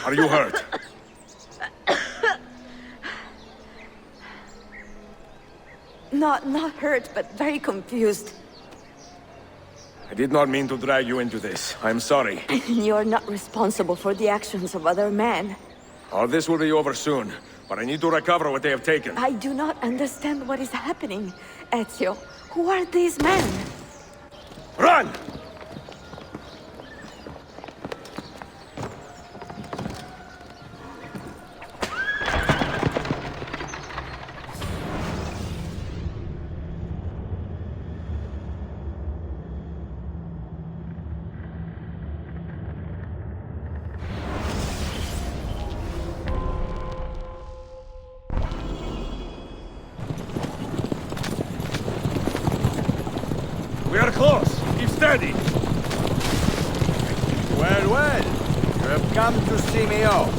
Are you hurt? Not hurt, but very confused. I did not mean to drag you into this. I'm sorry. You're not responsible for the actions of other men. All this will be over soon, but I need to recover what they have taken. I do not understand what is happening, Ezio. Who are these men? Run! We are close. Keep steady. Well, well. You have come to see me off.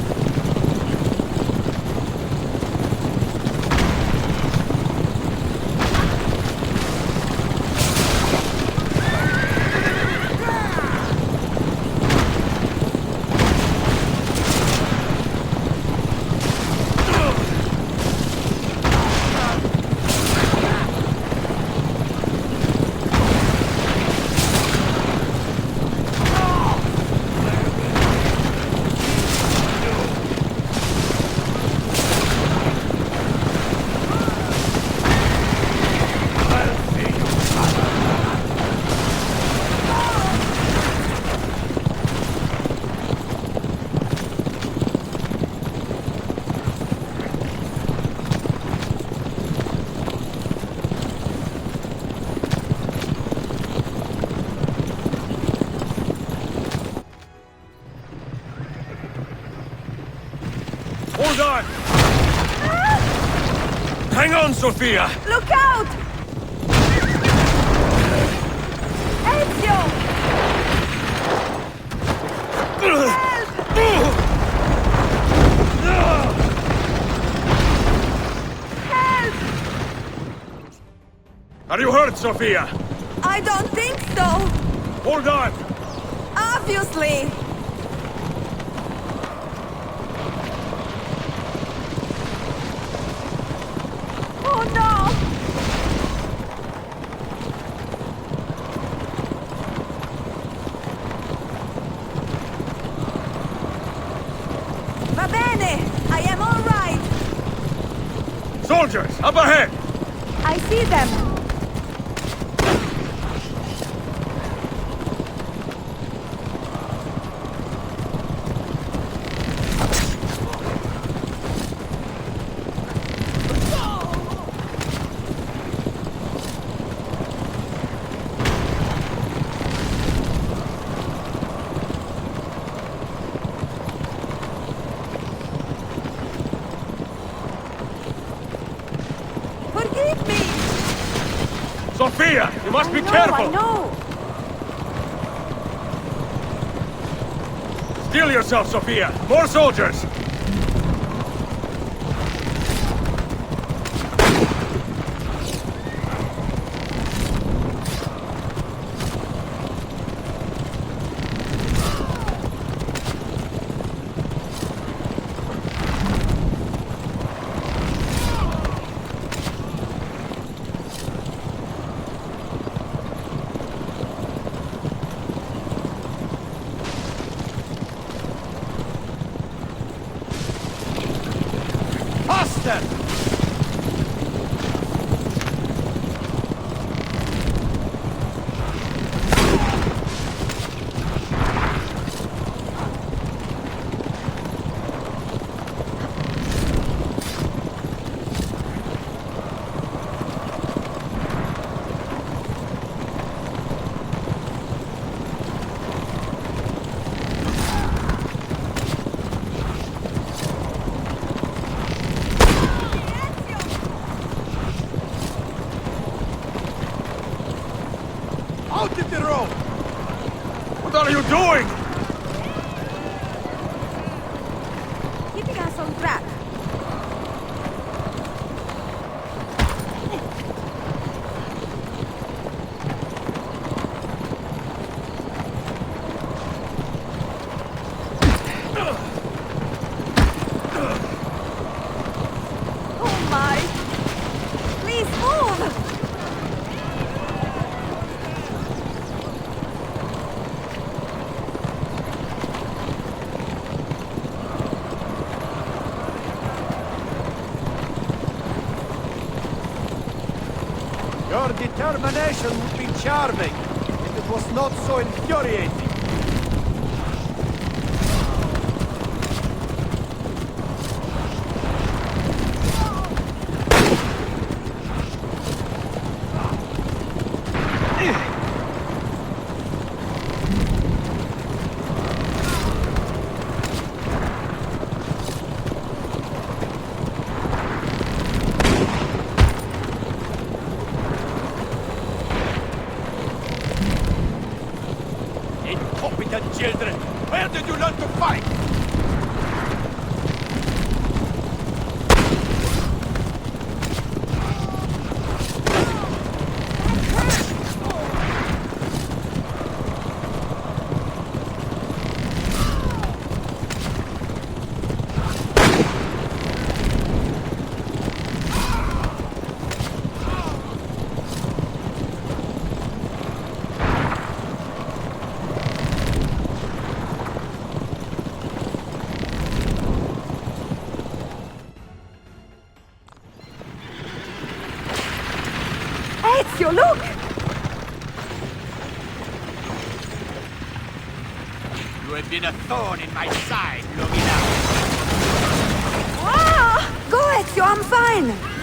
Hold on! Hang on, Sophia! Look out! Ezio! Help! Are you hurt, Sophia? I don't think so. Hold on! Obviously. Oh no! Va bene! I am all right! Soldiers, up ahead! I see them! Sophia! You must be I careful! know! Steel yourself, Sophia! More soldiers! Out of the road! What are you doing? Keeping us on track. Oh my! Please move! Your determination would be charming if it was not so infuriating. Incompetent children! Where did you learn to fight? Ezio, look! You have been a thorn in my side, Lumina. Ah! Go, Ezio, I'm fine!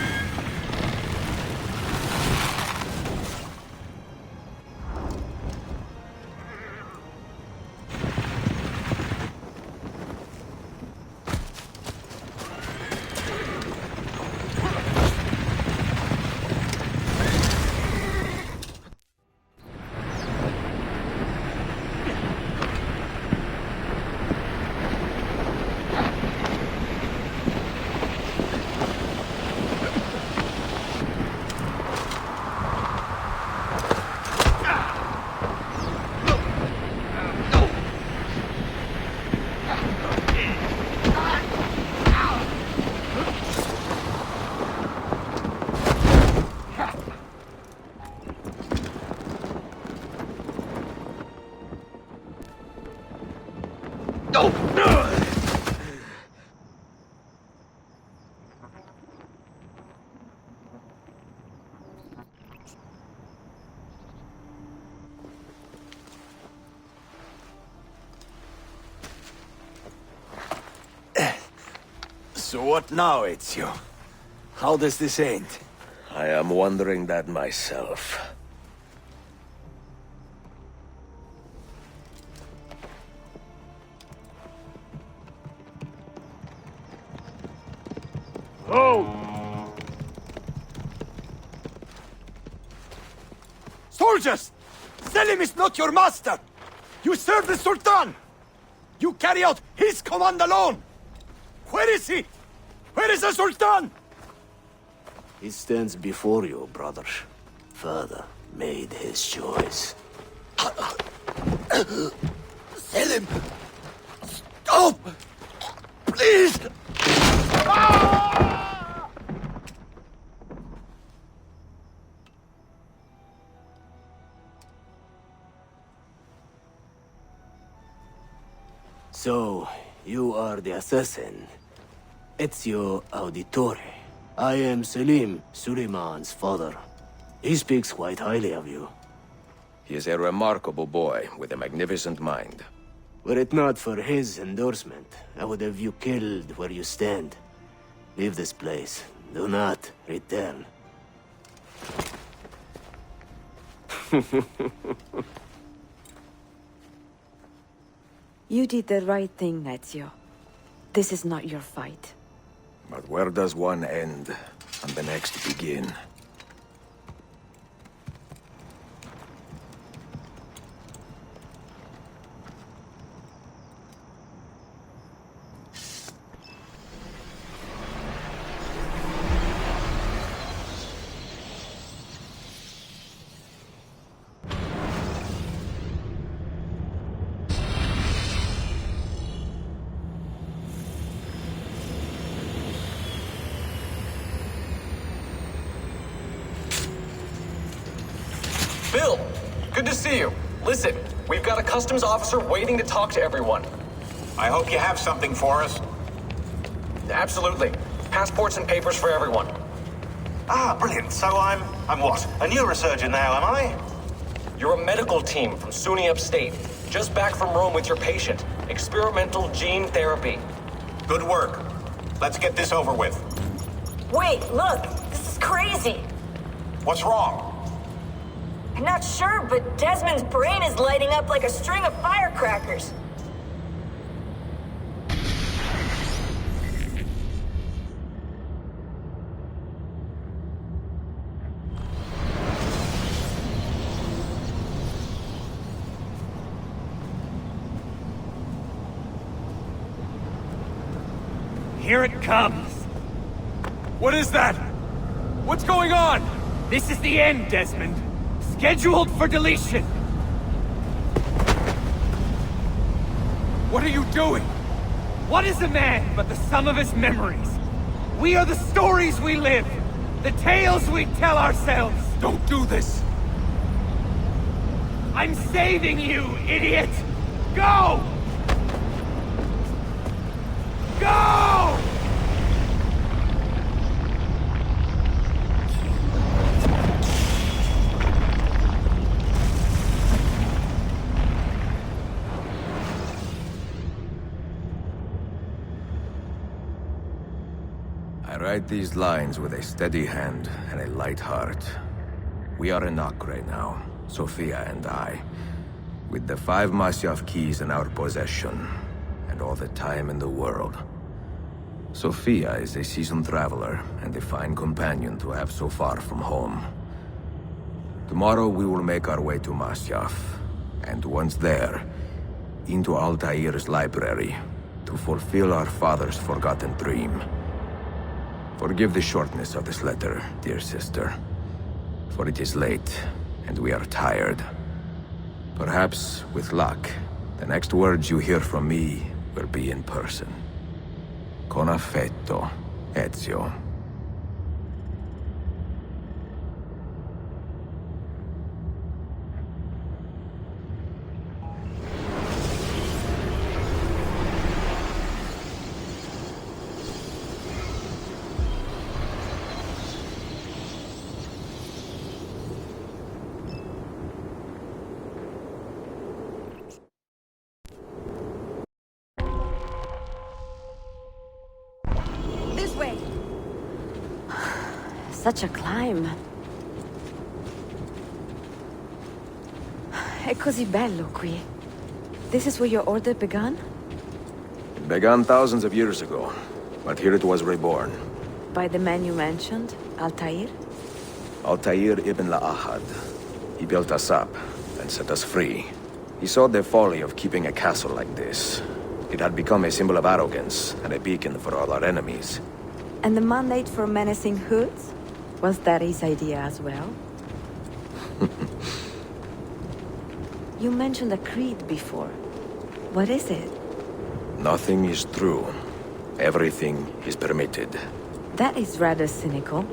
So what now, Ezio? How does this end? I am wondering that myself. Oh! soldiers! Selim is not your master! You serve the Sultan! You carry out his command alone! Where is he? Where is the Sultan? He stands before you, brother. Father made his choice. Selim! Stop! Please! So, you are the assassin. Ezio Auditore. I am Selim, Suleiman's father. He speaks quite highly of you. He is a remarkable boy with a magnificent mind. Were it not for his endorsement, I would have you killed where you stand. Leave this place. Do not return. You did the right thing, Ezio. This is not your fight. But where does one end and the next begin? Bill, good to see you. Listen, we've got a customs officer waiting to talk to everyone. I hope you have something for us. Absolutely. Passports and papers for everyone. Ah, brilliant. So I'm what? A neurosurgeon now, am I? You're a medical team from SUNY Upstate. Just back from Rome with your patient. Experimental gene therapy. Good work. Let's get this over with. Wait, look! This is crazy! What's wrong? I'm not sure, but Desmond's brain is lighting up like a string of firecrackers. Here it comes! What is that? What's going on? This is the end, Desmond. Scheduled for deletion. What are you doing? What is a man but the sum of his memories? We are the stories we live, the tales we tell ourselves. Don't do this! I'm saving you, idiot! Go! Go! I write these lines with a steady hand and a light heart. We are in Acre now, Sofia and I, with the 5 Masyaf keys in our possession, and all the time in the world. Sofia is a seasoned traveler, and a fine companion to have so far from home. Tomorrow we will make our way to Masyaf, and once there, into Altair's library, to fulfill our father's forgotten dream. Forgive the shortness of this letter, dear sister, for it is late, and we are tired. Perhaps, with luck, the next words you hear from me will be in person. Con affetto, Ezio. This way! Such a climb. È così bello qui. This is where your order began? It began thousands of years ago, but here it was reborn. By the man you mentioned, Altair? Altair ibn La'ahad. He built us up and set us free. He saw the folly of keeping a castle like this. It had become a symbol of arrogance and a beacon for all our enemies. And the mandate for menacing hoods? Was that his idea as well? You mentioned a creed before. What is it? Nothing is true. Everything is permitted. That is rather cynical.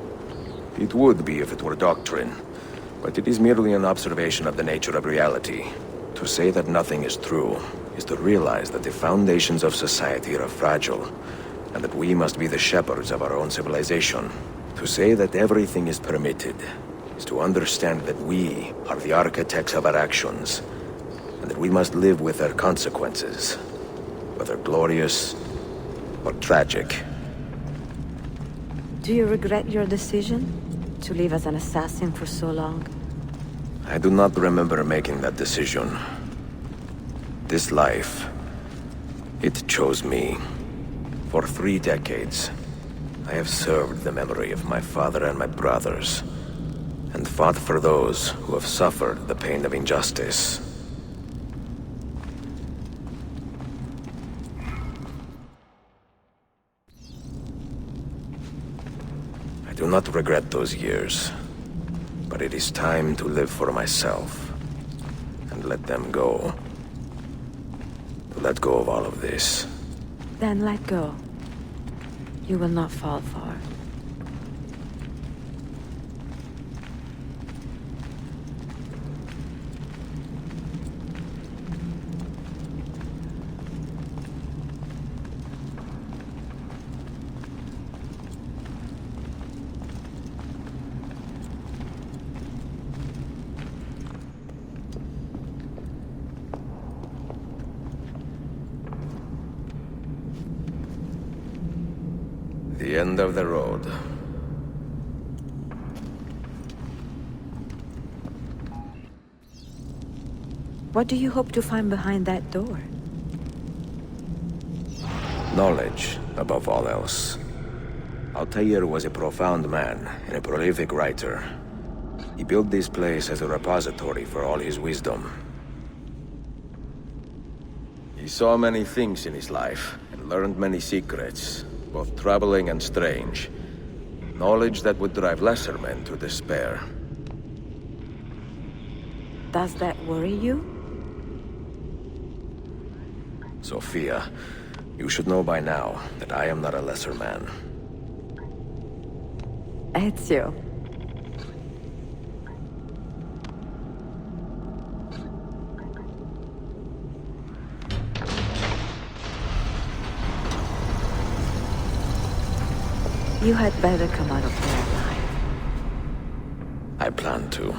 It would be if it were doctrine, but it is merely an observation of the nature of reality. To say that nothing is true is to realize that the foundations of society are fragile, and that we must be the shepherds of our own civilization. To say that everything is permitted is to understand that we are the architects of our actions, and that we must live with their consequences, whether glorious or tragic. Do you regret your decision to live as an assassin for so long? I do not remember making that decision. This life, it chose me. For 3 decades, I have served the memory of my father and my brothers, and fought for those who have suffered the pain of injustice. I do not regret those years, but it is time to live for myself, and let them go. To let go of all of this. Then let go. You will not fall far. The end of the road. What do you hope to find behind that door? Knowledge, above all else. Altair was a profound man and a prolific writer. He built this place as a repository for all his wisdom. He saw many things in his life and learned many secrets, both troubling and strange. Knowledge that would drive lesser men to despair. Does that worry you? Sophia, you should know by now that I am not a lesser man. Ezio. You had better come out of there alive. I plan to.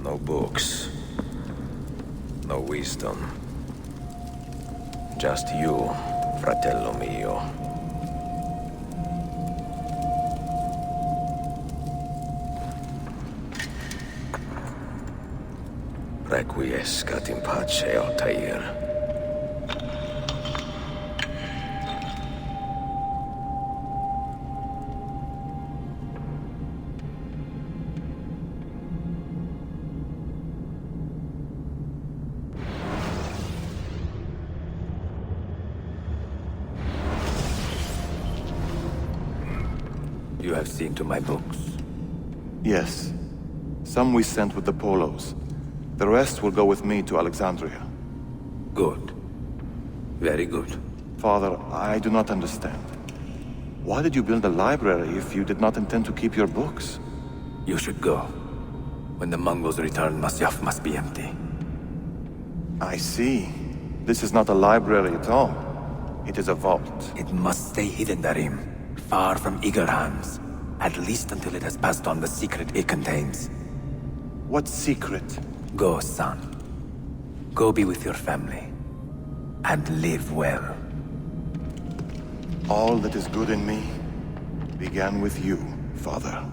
No books. No wisdom. Just you, fratello mio. Requiescat in pace, Altair. You have seen to my books. Yes. Some we sent with the Polos. The rest will go with me to Alexandria. Good. Very good. Father, I do not understand. Why did you build a library if you did not intend to keep your books? You should go. When the Mongols return, Masyaf must be empty. I see. This is not a library at all. It is a vault. It must stay hidden, Darim. Far from eager hands. At least until it has passed on the secret it contains. What secret? Go, son. Go be with your family. And live well. All that is good in me began with you, Father.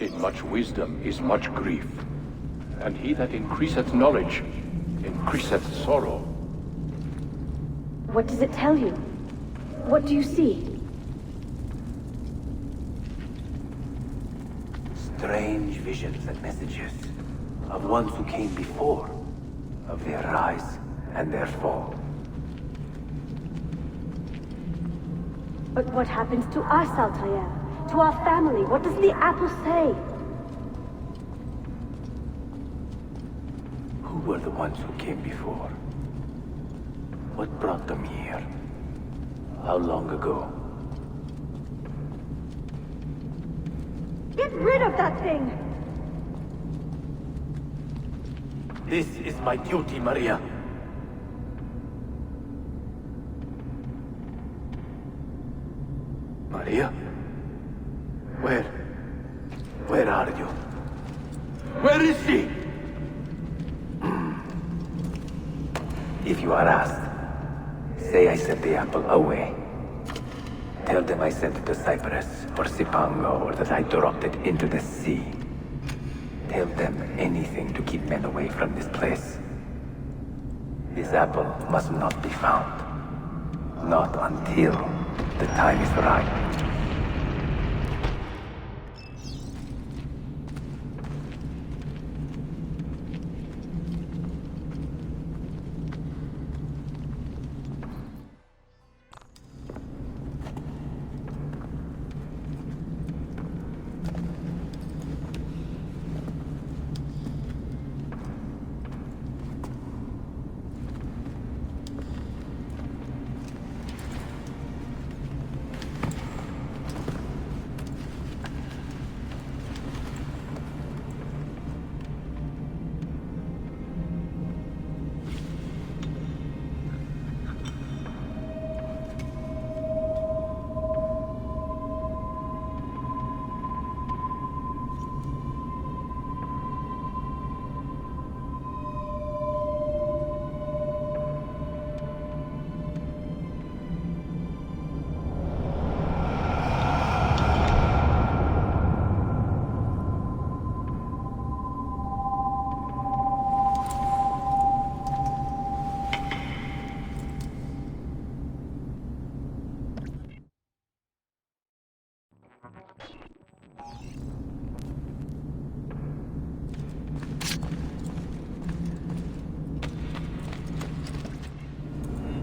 In much wisdom is much grief, and he that increaseth knowledge increaseth sorrow. What does it tell you? What do you see? Strange visions and messages of ones who came before, of their rise and their fall. But what happens to us, Altair? To our family? What does the apple say? Who were the ones who came before? What brought them here? How long ago? Get rid of that thing! This is my duty, Maria. Maria? Where are you? Where is she? If you are asked, say I sent the apple away. Tell them I sent it to Cyprus or Cipango, or that I dropped it into the sea. Tell them anything to keep men away from this place. This apple must not be found. Not until the time is right.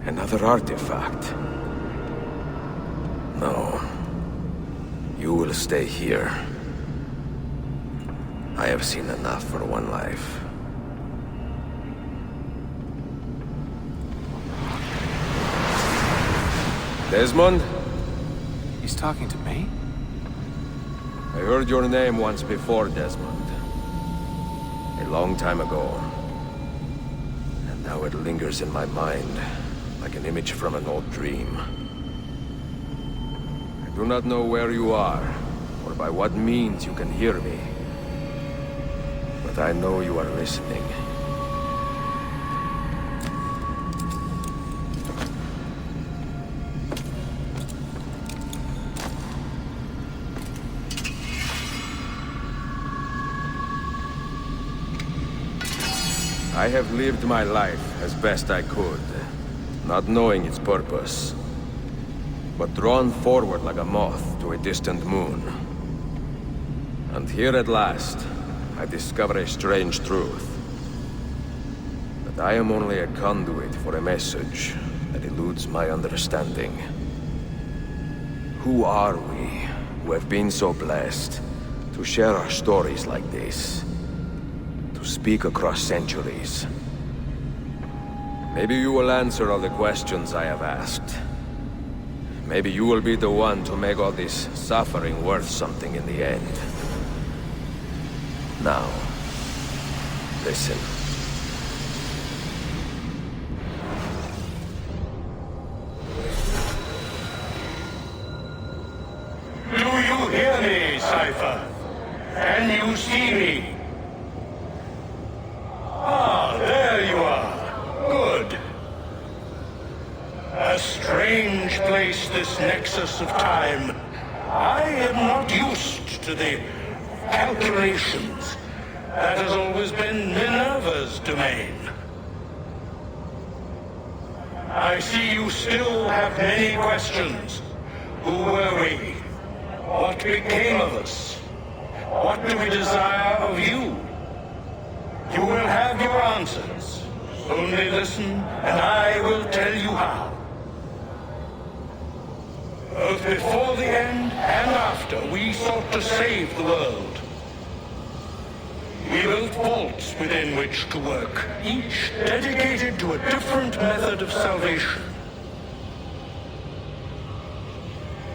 Another artifact. No. You will stay here. I have seen enough for one life. Desmond? He's talking to me? I heard your name once before, Desmond. A long time ago. And now it lingers in my mind, like an image from an old dream. I do not know where you are, or by what means you can hear me. But I know you are listening. I have lived my life as best I could, not knowing its purpose, but drawn forward like a moth to a distant moon. And here at last, I discover a strange truth. That I am only a conduit for a message that eludes my understanding. Who are we, who have been so blessed, to share our stories like this? To speak across centuries? Maybe you will answer all the questions I have asked. Maybe you will be the one to make all this suffering worth something in the end. Now, listen. Do you hear me, Cypher? Can you see me? Ah, there you are. Good. A strange place, this nexus of time. I am not used to the calculations. That has always been Minerva's domain. I see you still have many questions. Who were we? What became of us? What do we desire of you? You will have your answers. Only listen, and I will tell you how. Both before the end and after, we sought to save the world. We built vaults within which to work, each dedicated to a different method of salvation.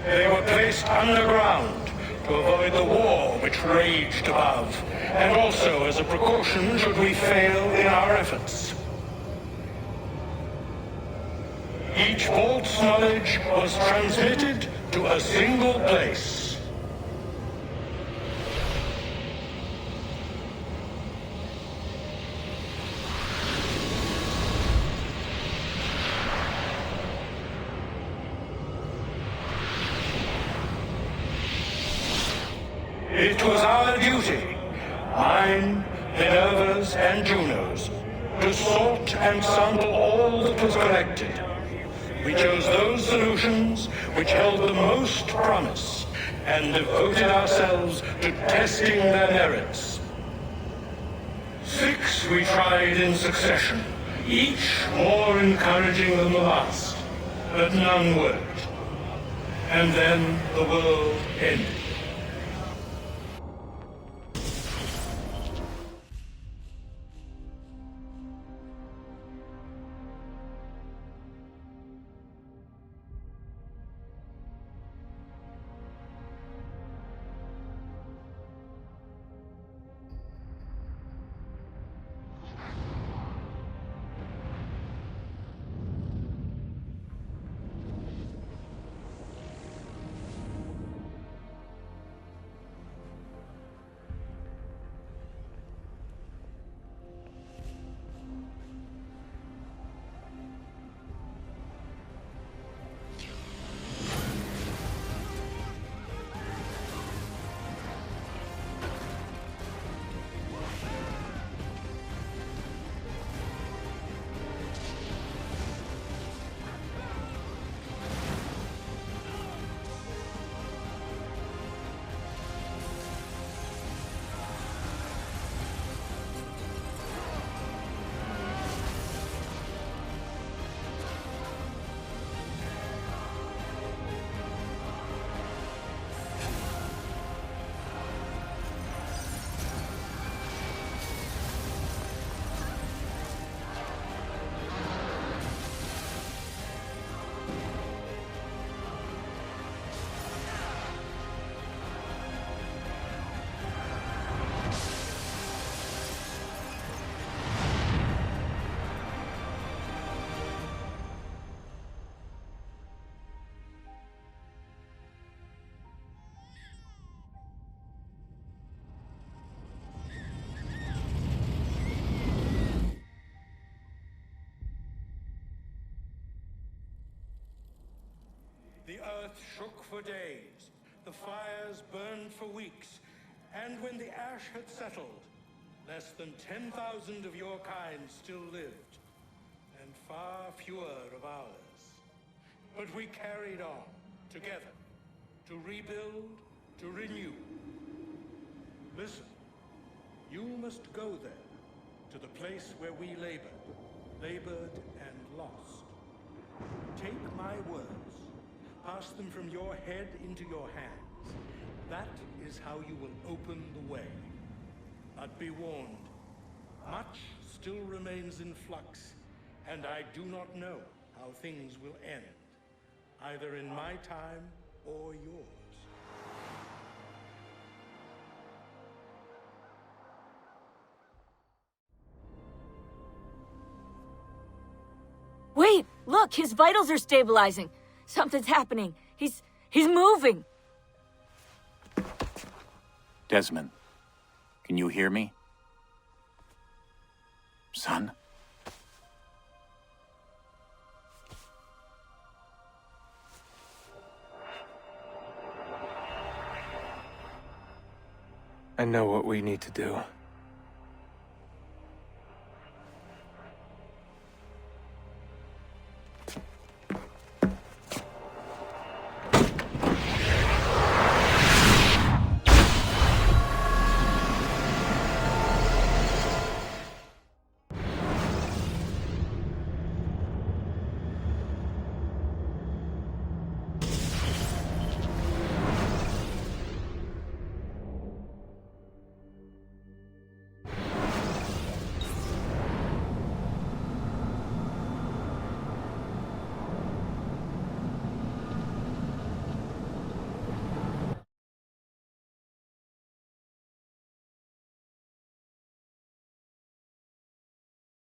They were placed underground to avoid the war which raged above, and also as a precaution should we fail in our efforts. Each vault's knowledge was transmitted to a single place. It was our duty, mine, Minerva's, and Juno's, to sort and sample all that was collected. We chose those solutions which held the most promise, and devoted ourselves to testing their merits. 6 we tried in succession, each more encouraging than the last, but none worked. And then the world ended. The earth shook for days, the fires burned for weeks, and when the ash had settled, less than 10,000 of your kind still lived, and far fewer of ours. But we carried on, together, to rebuild, to renew. Listen, you must go there, to the place where we labored and lost. Take my words. pass them from your head into your hands. That is how you will open the way. But be warned, much still remains in flux, and I do not know how things will end, either in my time or yours. Wait! Look, his vitals are stabilizing. Something's happening. He's moving. Desmond, can you hear me? Son? I know what we need to do.